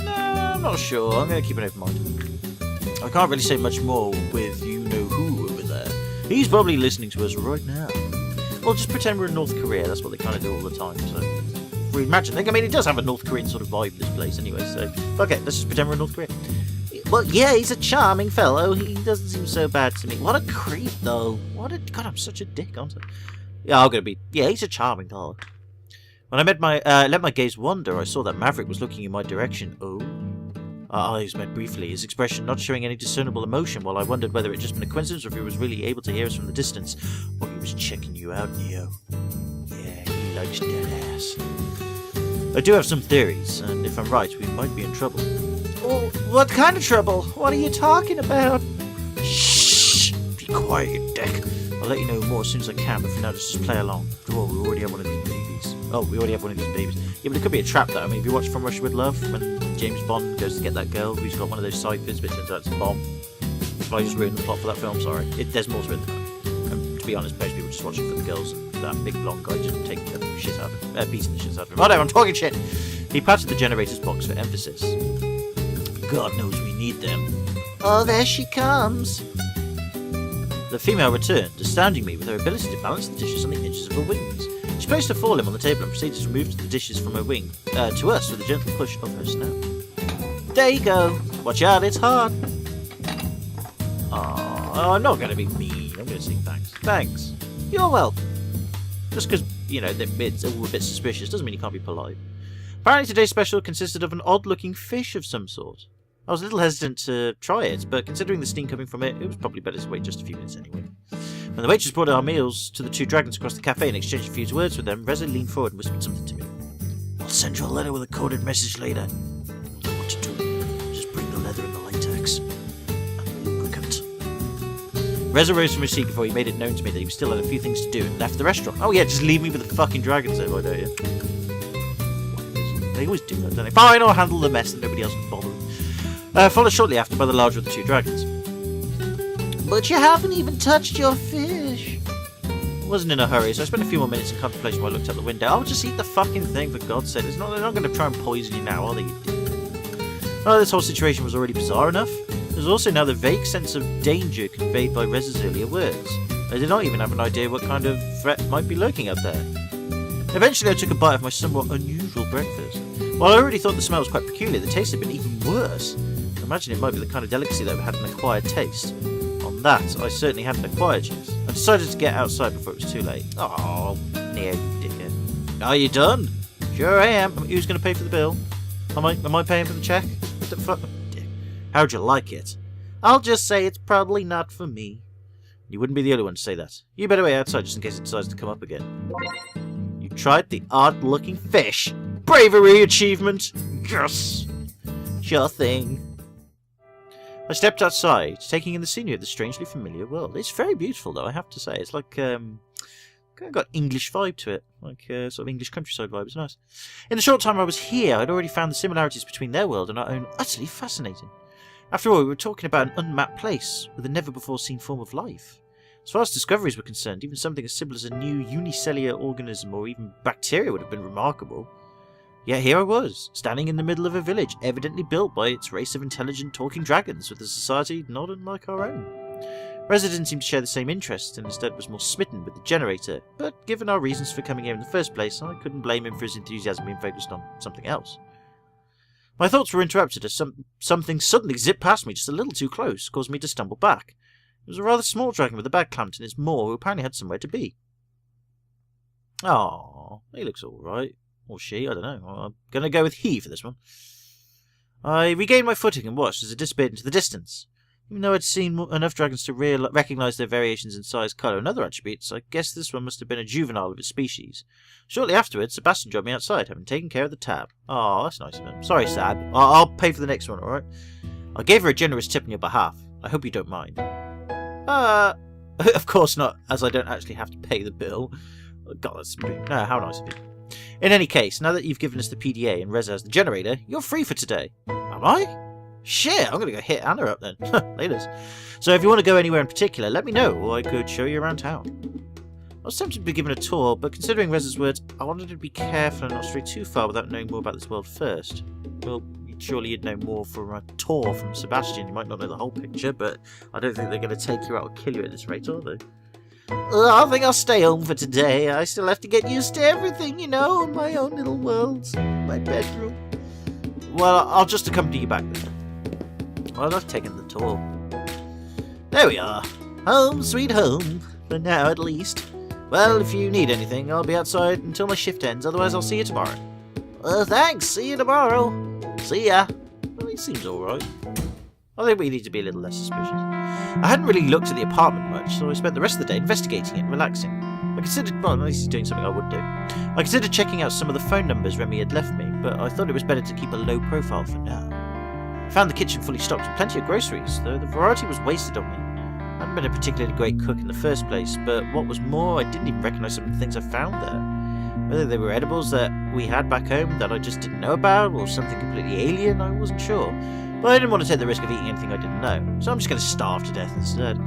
I'm not sure. I'm going to keep an open mind. I can't really say much more with you-know-who over there. He's probably listening to us right now. Well, just pretend we're in North Korea. That's what they kind of do all the time. So, imagine. I mean, it does have a North Korean sort of vibe, this place, anyway. So, okay, let's just pretend we're in North Korea. Well, yeah, he's a charming fellow. He doesn't seem so bad to me. What a creep, though. God, I'm such a dick, aren't I? Yeah, I'm gonna be. Yeah, he's a charming dog. When I let my gaze wander, I saw that Maverick was looking in my direction. Oh. Our eyes met briefly, his expression not showing any discernible emotion, while I wondered whether it had just been a coincidence or if he was really able to hear us from the distance, or he was checking you out, Neo. Yeah, he likes dead ass. I do have some theories, and if I'm right, we might be in trouble. Oh, what kind of trouble? What are you talking about? Shh! Be quiet, you dick. I'll let you know more as soon as I can, but for now, just play along. Oh, we already have one of these babies. Oh, we already have one of these babies. Yeah, but it could be a trap, though. I mean, if you watch From Russia With Love, when James Bond goes to get that girl who's got one of those ciphers, but it turns out it's a bomb. I just ruined the plot for that film, sorry. There's more to it than that. To be honest, most people just watch it for the girls, and that big blonde guy just taking the shit out of him. Beating the shit out of him. Whatever, I'm talking shit! He patted the generator's box for emphasis. God knows we need them. Oh, there she comes! The female returned, astounding me with her ability to balance the dishes on the edges of her wings. She placed her forelimb on the table and proceeded to remove the dishes from her wing, to us with a gentle push of her snout. There you go. Watch out, it's hard. Oh, I'm not going to be mean. I'm going to say thanks. Thanks. You're welcome. Just because, you know, it's all a bit suspicious doesn't mean you can't be polite. Apparently today's special consisted of an odd-looking fish of some sort. I was a little hesitant to try it, but considering the steam coming from it, it was probably better to wait just a few minutes anyway. When the waitress brought our meals to the two dragons across the cafe and exchanged a few words with them, Reza leaned forward and whispered something to me. I'll send you a letter with a coded message later. I don't know what to do. Just bring the leather and the latex. And lubricant. Reza rose from his seat before he made it known to me that he still had a few things to do and left the restaurant. Oh yeah, just leave me with the fucking dragons there, why don't you? They always do that, don't they? Fine, I'll handle the mess that nobody else can bother with. Followed shortly after by the larger of the two dragons. But you haven't even touched your fish. I wasn't in a hurry, so I spent a few more minutes in contemplation while I looked out the window. I'll just eat the fucking thing, for God's sake. They're not going to try and poison you now, are they? Oh, this whole situation was already bizarre enough. There's also now the vague sense of danger conveyed by Reza's earlier words. I did not even have an idea what kind of threat might be lurking out there. Eventually I took a bite of my somewhat unusual breakfast. While I already thought the smell was quite peculiar, the taste had been even worse. I imagine it might be the kind of delicacy that had an acquired taste. On that, I certainly hadn't acquired yet. I decided to get outside before it was too late. Oh, Neo, dickhead. Are you done? Sure I am. Who's going to pay for the bill? Am I paying for the check? What the fuck? How'd you like it? I'll just say it's probably not for me. You wouldn't be the only one to say that. You better wait outside just in case it decides to come up again. You tried the odd-looking fish. Bravery achievement. Yes. Sure thing. I stepped outside, taking in the scenery of the strangely familiar world. It's very beautiful, though, I have to say. It's like, kind of got English vibe to it. Like, sort of English countryside vibe. It's nice. In the short time I was here, I'd already found the similarities between their world and our own utterly fascinating. After all, we were talking about an unmapped place with a never-before-seen form of life. As far as discoveries were concerned, even something as simple as a new unicellular organism or even bacteria would have been remarkable. Yet here I was, standing in the middle of a village, evidently built by its race of intelligent talking dragons, with a society not unlike our own. Reza didn't seem to share the same interest, and instead was more smitten with the generator, but given our reasons for coming here in the first place, I couldn't blame him for his enthusiasm being focused on something else. My thoughts were interrupted as something suddenly zipped past me just a little too close, causing me to stumble back. It was a rather small dragon with a bag clamped in its maw, who apparently had somewhere to be. Aww, he looks alright. Or she, I don't know. I'm going to go with he for this one. I regained my footing and watched as it disappeared into the distance. Even though I'd seen enough dragons to recognise their variations in size, colour and other attributes, I guess this one must have been a juvenile of its species. Shortly afterwards, Sebastian joined me outside, having taken care of the tab. Oh, that's nice of him. Sorry, Sab. I'll pay for the next one, alright? I gave her a generous tip on your behalf. I hope you don't mind. Of course not, as I don't actually have to pay the bill. God, that's... No, how nice of you. In any case, now that you've given us the PDA and Reza as the generator, you're free for today. Am I? Shit, I'm going to go hit Anna up then. Laters. So if you want to go anywhere in particular, let me know, or I could show you around town. I was tempted to be given a tour, but considering Reza's words, I wanted to be careful and not stray too far without knowing more about this world first. Well, surely you'd know more from a tour from Sebastian. You might not know the whole picture, but I don't think they're going to take you out or kill you at this rate, are they? I think I'll stay home for today. I still have to get used to everything, you know, in my own little world. My bedroom. Well, I'll just accompany you back then. Well, I've taken the tour. There we are. Home sweet home. For now, at least. Well, if you need anything, I'll be outside until my shift ends. Otherwise, I'll see you tomorrow. Thanks. See you tomorrow. See ya. Well, he seems alright. I think we need to be a little less suspicious. I hadn't really looked at the apartment much, so I spent the rest of the day investigating it and relaxing. I considered, well, at least he's doing something I would do. I considered checking out some of the phone numbers Remy had left me, but I thought it was better to keep a low profile for now. I found the kitchen fully stocked with plenty of groceries, though the variety was wasted on me. I hadn't been a particularly great cook in the first place, but what was more, I didn't even recognise some of the things I found there. Whether they were edibles that we had back home that I just didn't know about, or something completely alien, I wasn't sure. But I didn't want to take the risk of eating anything I didn't know, so I'm just going to starve to death instead.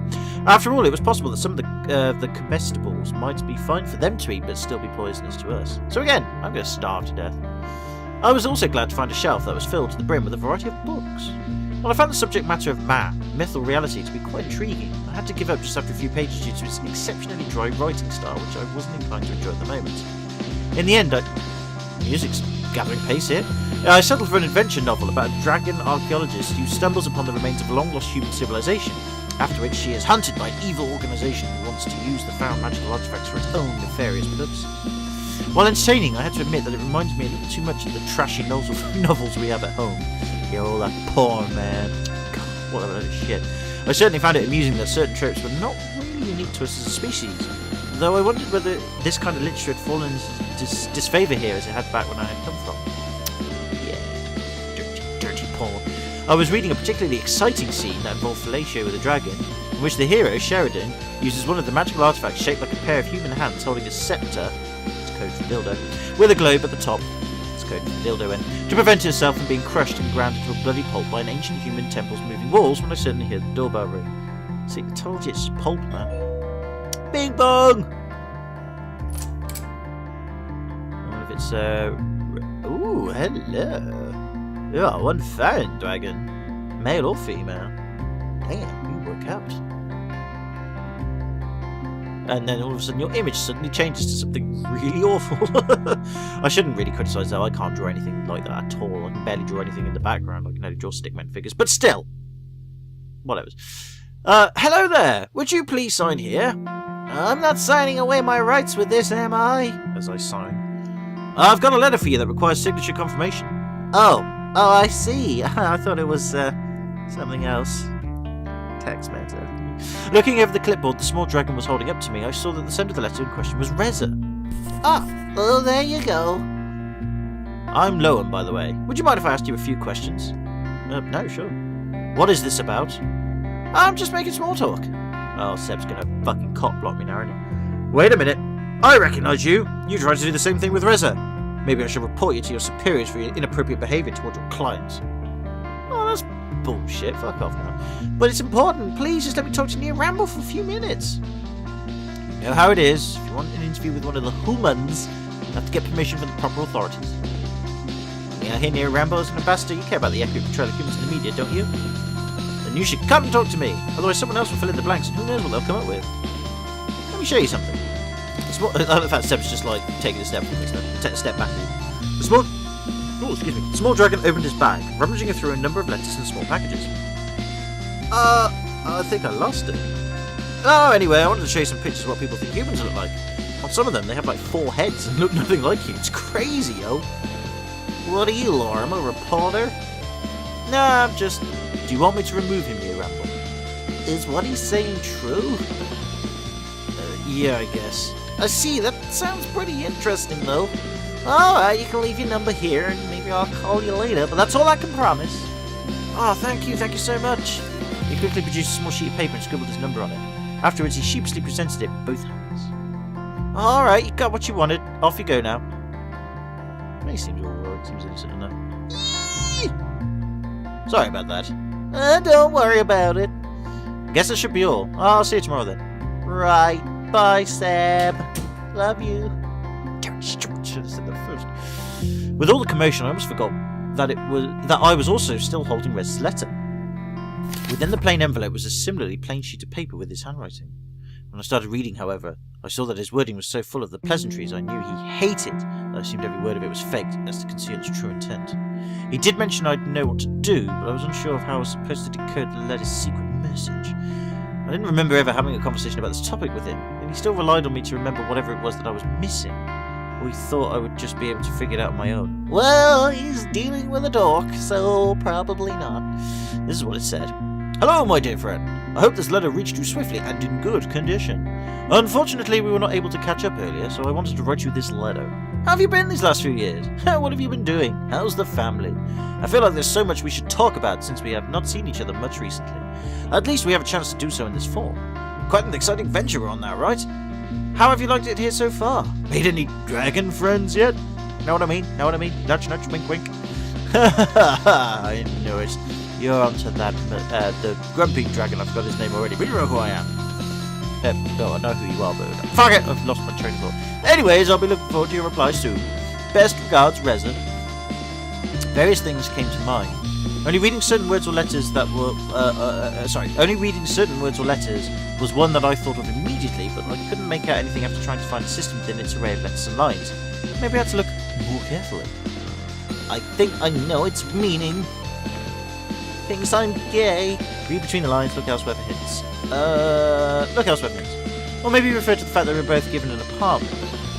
After all, it was possible that some of the comestibles might be fine for them to eat, but still be poisonous to us. So again, I'm going to starve to death. I was also glad to find a shelf that was filled to the brim with a variety of books. While I found the subject matter of myth or reality to be quite intriguing, I had to give up just after a few pages due to its exceptionally dry writing style, which I wasn't inclined to enjoy at the moment. In the end, music's gathering pace here. I settled for an adventure novel about a dragon archaeologist who stumbles upon the remains of a long-lost human civilization, after which she is hunted by an evil organisation who wants to use the found magical artifacts for its own nefarious purposes. While entertaining, I had to admit that it reminds me a little too much of the trashy novels we have at home. Yeah, all that porn, man. God, what a load of shit. I certainly found it amusing that certain tropes were not really unique to us as a species, though I wondered whether this kind of literature had fallen into disfavour here as it had back when I had come from. Yeah, dirty porn. I was reading a particularly exciting scene that involved fellatio with a dragon, in which the hero, Sheridan, uses one of the magical artifacts shaped like a pair of human hands holding a sceptre, it's code for dildo, with a globe at the top, it's code for dildo end, to prevent herself from being crushed and ground into a bloody pulp by an ancient human temple's moving walls when I suddenly hear the doorbell ring. See, I told you it's pulp, man. Bing bong! I wonder if it's, ooh, hello. Yeah, one fine dragon. Male or female. Damn, you work out. And then all of a sudden your image suddenly changes to something really awful. I shouldn't really criticise that. I can't draw anything like that at all. I can barely draw anything in the background. I can only draw stickman figures. But still. Whatever. Hello there. Would you please sign here? I'm not signing away my rights with this, am I? As I sign. I've got a letter for you that requires signature confirmation. Oh, I see. I thought it was, something else. Text matter. Looking over the clipboard the small dragon was holding up to me, I saw that the sender of the letter in question was Reza. Oh, there you go. I'm Lowen, by the way. Would you mind if I asked you a few questions? No, sure. What is this about? I'm just making small talk. Oh, Seb's gonna fucking cock block me now, isn't he? Wait a minute. I recognise you. You tried to do the same thing with Reza. Maybe I should report you to your superiors for your inappropriate behaviour towards your clients. Oh, that's bullshit. Fuck off now. But it's important. Please just let me talk to Near Ramble for a few minutes. You know how it is. If you want an interview with one of the humans, you have to get permission from the proper authorities. Yeah, here Near Ramble as an ambassador, you care about the accurate portrayal of humans in the media, don't you? Then you should come and talk to me. Otherwise someone else will fill in the blanks and who knows what they'll come up with. Let me show you something. I love that Seb's just like taking a step back. The small dragon opened his bag, rummaging through a number of letters and small packages. I think I lost it. Oh, anyway, I wanted to show you some pictures of what people think humans look like. On some of them, they have like 4 heads and look nothing like you. It's crazy, yo. What are you, Lorem, a reporter? Nah, I'm just... Do you want me to remove him, Near Ramble? Is what he's saying true? Yeah, I guess. I see, that sounds pretty interesting, though. Alright, you can leave your number here, and maybe I'll call you later, but that's all I can promise. Oh, thank you so much. He quickly produced a small sheet of paper and scribbled his number on it. Afterwards, he sheepishly presented it with both hands. Alright, you got what you wanted. Off you go now. He seems alright, seems innocent enough. Sorry about that. Don't worry about it. Guess that should be all. I'll see you tomorrow then. Right. Bye, Seb. Love you. Should have said that first. With all the commotion, I almost forgot that I was also still holding Rez's letter. Within the plain envelope was a similarly plain sheet of paper with his handwriting. When I started reading, however, I saw that his wording was so full of the pleasantries I knew he hated that I assumed every word of it was faked as to conceal its true intent. He did mention I'd know what to do, but I was unsure of how I was supposed to decode the letter's secret message. I didn't remember ever having a conversation about this topic with him, and he still relied on me to remember whatever it was that I was missing. Or he thought I would just be able to figure it out on my own. Well, he's dealing with a dork, so probably not. This is what it said. Hello, my dear friend. I hope this letter reached you swiftly and in good condition. Unfortunately, we were not able to catch up earlier, so I wanted to write you this letter. How have you been these last few years? What have you been doing? How's the family? I feel like there's so much we should talk about since we have not seen each other much recently. At least we have a chance to do so in this form. Quite an exciting venture we're on now, right? How have you liked it here so far? Made any dragon friends yet? Know what I mean? Nudge, nudge, wink, wink. I know it. You're onto that, the grumpy dragon. I forgot his name already, but you know who I am. No, I know who you are, but fuck it, I've lost my train of thought. Anyways, I'll be looking forward to your reply soon. Best regards, Reza. Various things came to mind. Only reading certain words or letters was one that I thought of immediately, but I couldn't make out anything after trying to find a system within its array of letters and lines. Maybe I had to look more carefully. I think I know its meaning. Thinks I'm gay. Read between the lines, look elsewhere for hints. Or maybe refer to the fact that we were both given an apartment.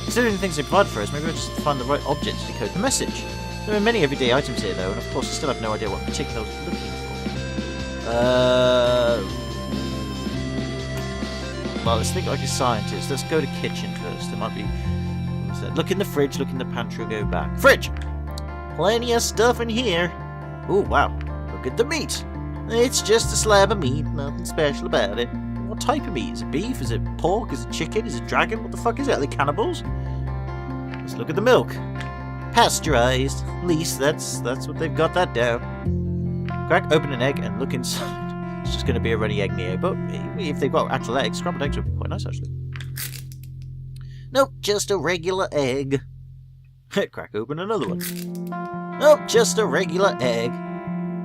It's Considering the things they provide for us, maybe we'll just find the right object to decode the message. There are many everyday items here, though, and of course I still have no idea what in particular I was looking for. Well, let's think like a scientist. Let's go to kitchen first. There might be... Look in the fridge, look in the pantry, go back. Fridge! Plenty of stuff in here. Oh, wow. Look at the meat. It's just a slab of meat, nothing special about it. What type of meat? Is it beef? Is it pork? Is it chicken? Is it dragon? What the fuck is it? Are they cannibals? Let's look at the milk. Pasteurized. At least that's what they've got that down. Crack open an egg and look inside. It's just going to be a runny egg Neo, but if they've got actual eggs, scrambled eggs would be quite nice actually. Nope, just a regular egg. Crack open another one. Nope, just a regular egg.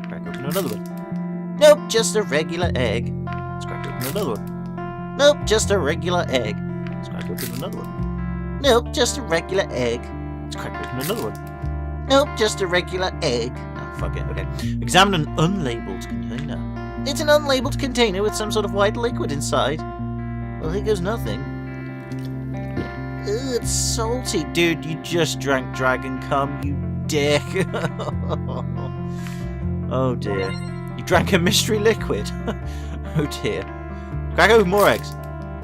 Crack open another one. Nope, just a regular egg. Let's crack open another one. Nope, just a regular egg. Let's crack open another one. Nope, just a regular egg. Let's crack open another one. Nope, just a regular egg. Oh, fuck it, okay. Examine an unlabeled container. It's an unlabeled container with some sort of white liquid inside. Well, here goes nothing. Ugh, it's salty. Dude, you just drank dragon cum, you dick. Oh dear. You drank a mystery liquid. Oh dear. Crack open more eggs.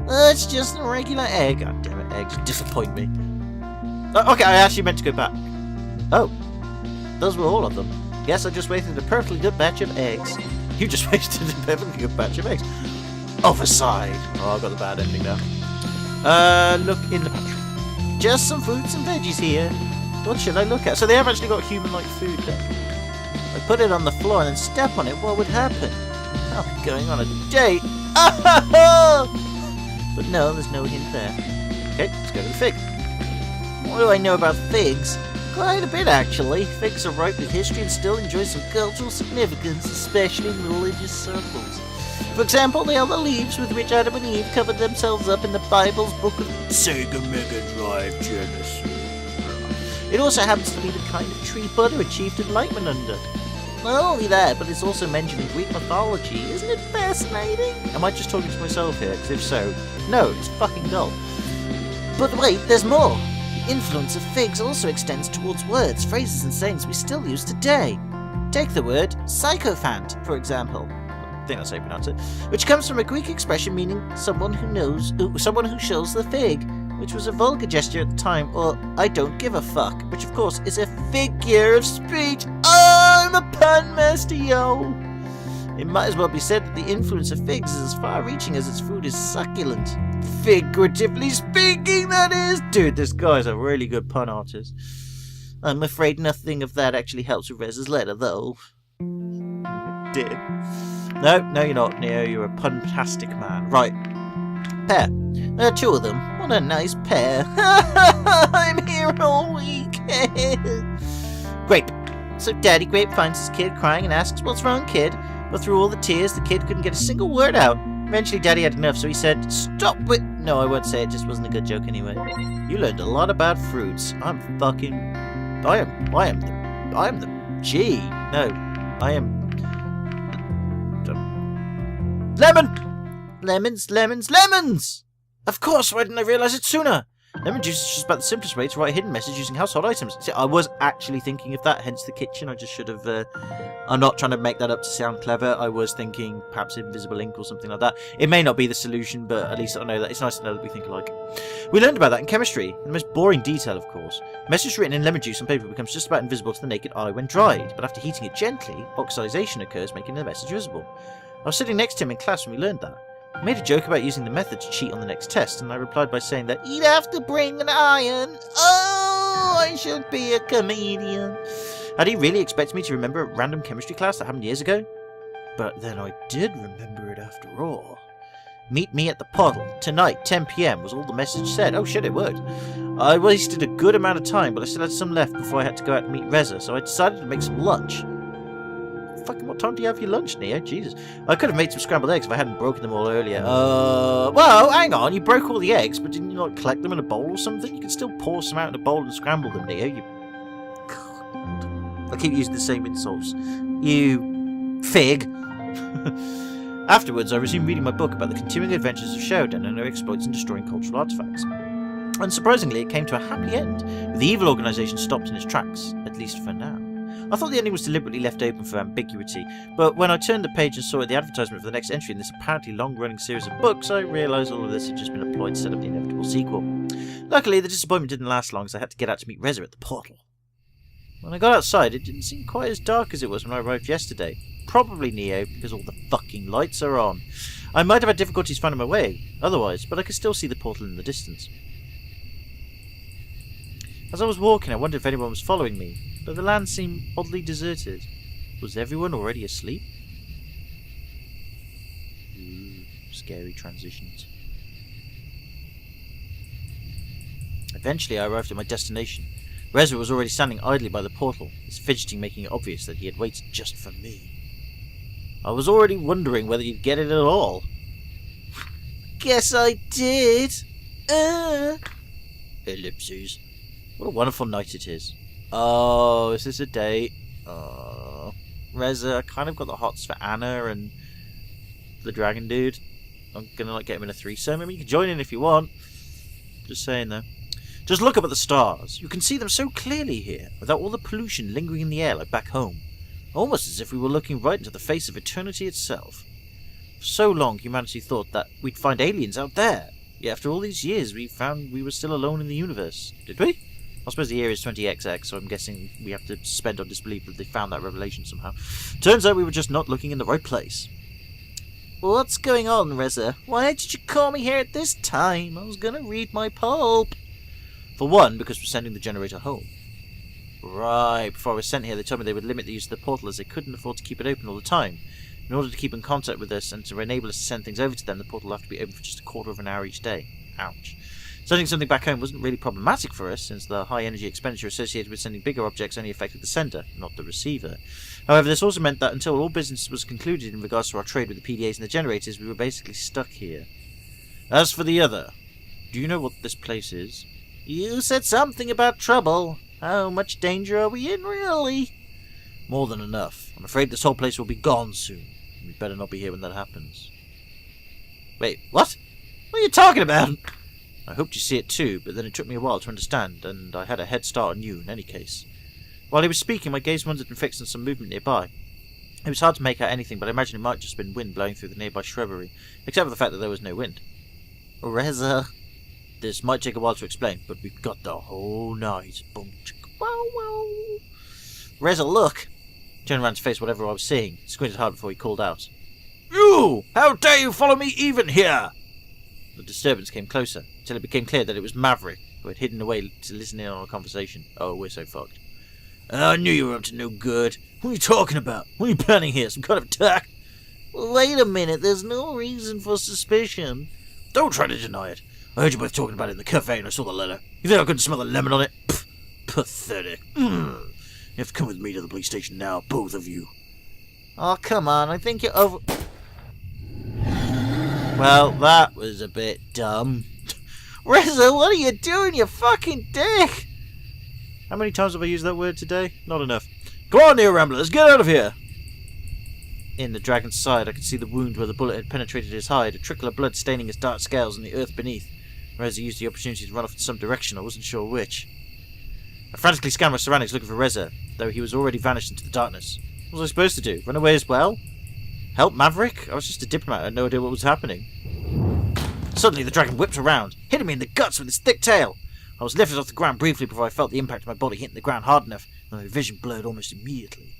It's just a regular egg. God damn it, eggs disappoint me. Oh, okay, I actually meant to go back. Oh. Those were all of them. Yes, I just wasted a perfectly good batch of eggs. You just wasted a perfectly good batch of eggs. Overside. Oh, I've got the bad ending now. Look in the pantry. Just some fruits and veggies here. What should I look at? So they have actually got human-like food there. I put it on the floor and then step on it. What would happen? I'll be going on a date. But no, there's no hint there. Okay, let's go to the fig. What do I know about figs? Quite a bit, actually. Figs are ripe with history and still enjoy some cultural significance, especially in religious circles. For example, they are the leaves with which Adam and Eve covered themselves up in the Bible's book of Sega Mega Drive Genesis. It also happens to be the kind of tree butter achieved enlightenment under. Not only that, but it's also mentioned in Greek mythology. Isn't it fascinating? Am I just talking to myself here? Because if so, no, it's fucking dull. But wait, there's more. The influence of figs also extends towards words, phrases, and sayings we still use today. Take the word sycophant, for example. I think that's how you pronounce it. Which comes from a Greek expression meaning someone who shows the fig, which was a vulgar gesture at the time, or I don't give a fuck, which of course is a figure of speech. Oh, I'm a pun master, yo! It might as well be said that the influence of figs is as far-reaching as its food is succulent. Figuratively speaking, that is! Dude, this guy's a really good pun artist. I'm afraid nothing of that actually helps with Rez's letter, though. Did. No, you're not, Neo. You're a puntastic man. Right. Pear. There are two of them. What a nice pair. I'm here all week. Grape. So Daddy Grape finds his kid crying and asks, "What's wrong, kid?" But through all the tears, the kid couldn't get a single word out. Eventually, Daddy had enough, so he said, "Stop it!" No, I won't say it. Just wasn't a good joke anyway. You learned a lot about fruits. I am the G. No, I am... Lemon! Lemons! Of course, why didn't I realise it sooner? Lemon juice is just about the simplest way to write a hidden message using household items. See, I was actually thinking of that, hence the kitchen. I just should have... I'm not trying to make that up to sound clever. I was thinking perhaps invisible ink or something like that. It may not be the solution, but at least I know that. It's nice to know that we think alike. We learned about that in chemistry, in the most boring detail, of course. A message written in lemon juice on paper becomes just about invisible to the naked eye when dried, but after heating it gently, oxidation occurs, making the message visible. I was sitting next to him in class when we learned that. He made a joke about using the method to cheat on the next test, and I replied by saying that he'd have to bring an iron. Oh, I should be a comedian. Had he really expected me to remember a random chemistry class that happened years ago? But then I did remember it after all. Meet me at the portal. Tonight, 10 PM was all the message said. Oh shit, it worked. I wasted a good amount of time, but I still had some left before I had to go out and meet Reza, so I decided to make some lunch. Fucking what time do you have your lunch, Neo? Jesus. I could have made some scrambled eggs if I hadn't broken them all earlier. Well, hang on. You broke all the eggs, but didn't you, like, collect them in a bowl or something? You can still pour some out in a bowl and scramble them, Neo. You... I keep using the same insults. You... fig. Afterwards, I resumed reading my book about the continuing adventures of Sheridan and her exploits in destroying cultural artifacts. Unsurprisingly, it came to a happy end, with the evil organisation stopped in its tracks, at least for now. I thought the ending was deliberately left open for ambiguity, but when I turned the page and saw the advertisement for the next entry in this apparently long-running series of books, I realised all of this had just been employed to set up the inevitable sequel. Luckily, the disappointment didn't last long, as I had to get out to meet Reza at the portal. When I got outside, it didn't seem quite as dark as it was when I arrived yesterday. Probably, Neo, because all the fucking lights are on. I might have had difficulties finding my way, otherwise, but I could still see the portal in the distance. As I was walking, I wondered if anyone was following me, but the land seemed oddly deserted. Was everyone already asleep? Ooh, scary transitions. Eventually, I arrived at my destination. Reza was already standing idly by the portal, his fidgeting making it obvious that he had waited just for me. I was already wondering whether you'd get it at all. Guess I did. Ellipses. What a wonderful night it is. Oh, is this a date? Oh, Reza, I kind of got the hots for Anna and the dragon dude. I'm gonna get him in a threesome. I mean, you can join in if you want. Just saying though. Just look up at the stars. You can see them so clearly here, without all the pollution lingering in the air like back home. Almost as if we were looking right into the face of eternity itself. For so long, humanity thought that we'd find aliens out there. Yet after all these years, we found we were still alone in the universe. Did we? I suppose the year is 20XX, so I'm guessing we have to suspend our disbelief that they found that revelation somehow. Turns out we were just not looking in the right place. What's going on, Reza? Why did you call me here at this time? I was gonna read my pulp. For one, because we're sending the generator home. Right, before I was sent here, they told me they would limit the use of the portal as they couldn't afford to keep it open all the time. In order to keep in contact with us and to enable us to send things over to them, the portal will have to be open for just a quarter of an hour each day. Ouch. Sending something back home wasn't really problematic for us, since the high energy expenditure associated with sending bigger objects only affected the sender, not the receiver. However, this also meant that until all business was concluded in regards to our trade with the PDAs and the generators, we were basically stuck here. As for the other, do you know what this place is? You said something about trouble. How much danger are we in, really? More than enough. I'm afraid this whole place will be gone soon. We'd better not be here when that happens. Wait, what? What are you talking about? I hoped you see it too, but then it took me a while to understand, and I had a head start on you in any case. While he was speaking, my gaze wandered and fixed on some movement nearby. It was hard to make out anything, but I imagine it might just have been wind blowing through the nearby shrubbery, except for the fact that there was no wind. Reza. This might take a while to explain, but we've got the whole night. Boom, chicka, wow, wow. Reza, look! He turned around to face whatever I was seeing, squinted hard before he called out. You! How dare you follow me even here? The disturbance came closer, until it became clear that it was Maverick, who had hidden away to listen in on our conversation. Oh, we're so fucked. I knew you were up to no good. What are you talking about? What are you planning here? Some kind of attack? Wait a minute, there's no reason for suspicion. Don't try to deny it. I heard you both talking about it in the cafe and I saw the letter. You think I couldn't smell the lemon on it? Pfft, pathetic. You have to come with me to the police station now, both of you. Oh, come on, I think you're over... Well, that was a bit dumb. Reza, what are you doing, you fucking dick? How many times have I used that word today? Not enough. Go on, Neo Rambler, let's get out of here. In the dragon's side, I could see the wound where the bullet had penetrated his hide, a trickle of blood staining his dark scales on the earth beneath. Reza used the opportunity to run off in some direction, I wasn't sure which. I frantically scanned my surroundings looking for Reza, though he was already vanished into the darkness. What was I supposed to do? Run away as well? Help Maverick? I was just a diplomat, I had no idea what was happening. Suddenly the dragon whipped around, hitting me in the guts with its thick tail. I was lifted off the ground briefly before I felt the impact of my body hitting the ground hard enough, and my vision blurred almost immediately.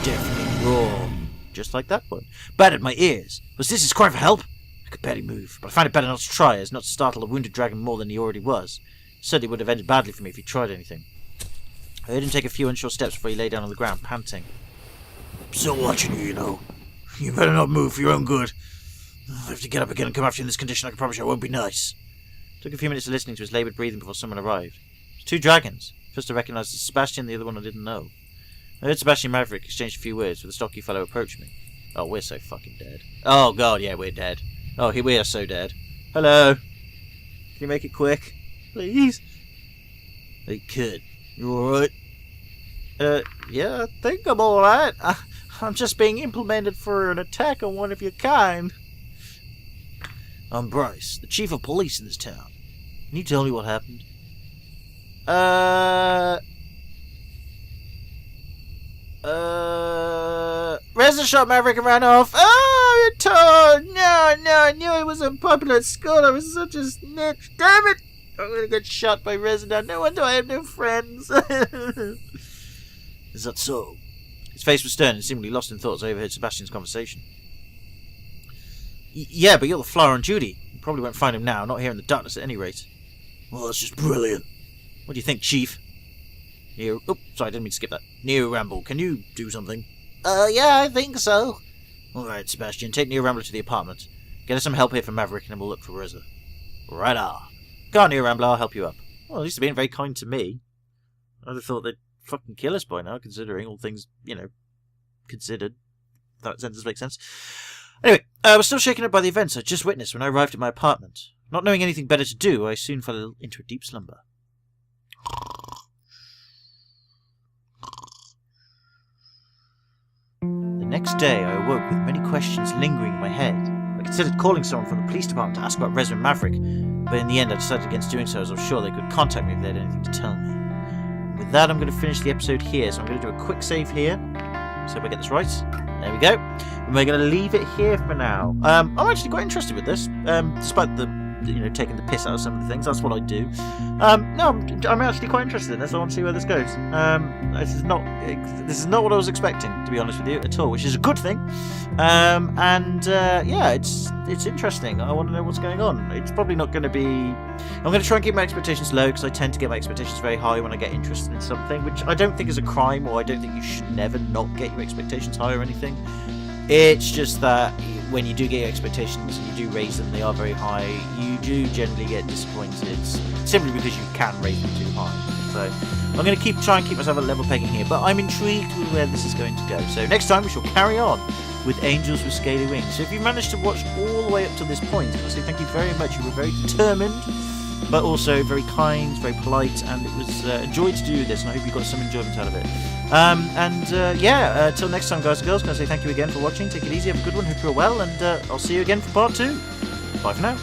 Deafening roar. Just like that one. Battered my ears. Was this his cry for help? I could barely move, but I found it better not to try, as not to startle a wounded dragon more than he already was. It certainly would have ended badly for me if he tried anything. I heard him take a few unsure steps before he lay down on the ground, panting. I'm still watching you, you know. You better not move for your own good. If I have to get up again and come after you in this condition, I can promise you I won't be nice. It took a few minutes of listening to his laboured breathing before someone arrived. It was two dragons. First I recognised Sebastian, the other one I didn't know. I heard Sebastian and Maverick exchange a few words with the stocky fellow approach me. Oh, we're so fucking dead. Oh god, yeah, we're dead. Oh, we are so dead. Hello. Can you make it quick? Please? They could. You alright? Yeah, I think I'm alright. I'm just being implemented for an attack on one of your kind. I'm Bryce, the chief of police in this town. Can you tell me what happened? Reza shot Maverick and ran off. Oh, no, I knew I was unpopular at school. I was such a snitch. Damn it! I'm gonna get shot by Reza now. No wonder I have no friends. Is that so? His face was stern and seemingly lost in thought as I overheard Sebastian's conversation. Yeah, but you're the flyer on duty. You probably won't find him now, not here in the darkness at any rate. Well, that's just brilliant. What do you think, Chief? Neo... Oh, sorry, I didn't mean to skip that. Neo Ramble, can you do something? Yeah, I think so. Alright, Sebastian, take Neo Rambler to the apartment. Get us some help here from Maverick and then we'll look for Reza. Right-ah. Go on, Neo Rambler, I'll help you up. Well, at least they're being very kind to me. I'd have thought they'd fucking kill us by now, considering all things, you know, considered. That sentence makes sense. Anyway, I was still shaken up by the events I just witnessed when I arrived at my apartment. Not knowing anything better to do, I soon fell into a deep slumber. The next day, I awoke with many questions lingering in my head. I considered calling someone from the police department to ask about Reza and Maverick, but in the end I decided against doing so as I was sure they could contact me if they had anything to tell me. With that, I'm going to finish the episode here, so I'm going to do a quick save here. So if I get this right. There we go. And we're going to leave it here for now. I'm actually quite interested with this, despite the, you know, taking the piss out of some of the things. That's what I do. No, I'm actually quite interested in this. I want to see where this goes. This is not what I was expecting, to be honest with you, at all, which is a good thing. Yeah, it's interesting. I want to know what's going on. It's probably not going to be... I'm going to try and keep my expectations low, because I tend to get my expectations very high when I get interested in something, which I don't think is a crime, or I don't think you should never not get your expectations high or anything. It's just that when you do get your expectations and you do raise them, they are very high, you do generally get disappointed, simply because you can raise them too high. So I'm going to try and keep myself at level pegging here, but I'm intrigued with where this is going to go. So next time we shall carry on with Angels with Scaly Wings. So if you managed to watch all the way up to this point, I want to say thank you very much. You were very determined, but also very kind, very polite, and it was a joy to do this, and I hope you got some enjoyment out of it. Till next time, guys and girls, can I say thank you again for watching. Take it easy, have a good one, hope you're well, and I'll see you again for part 2. Bye for now.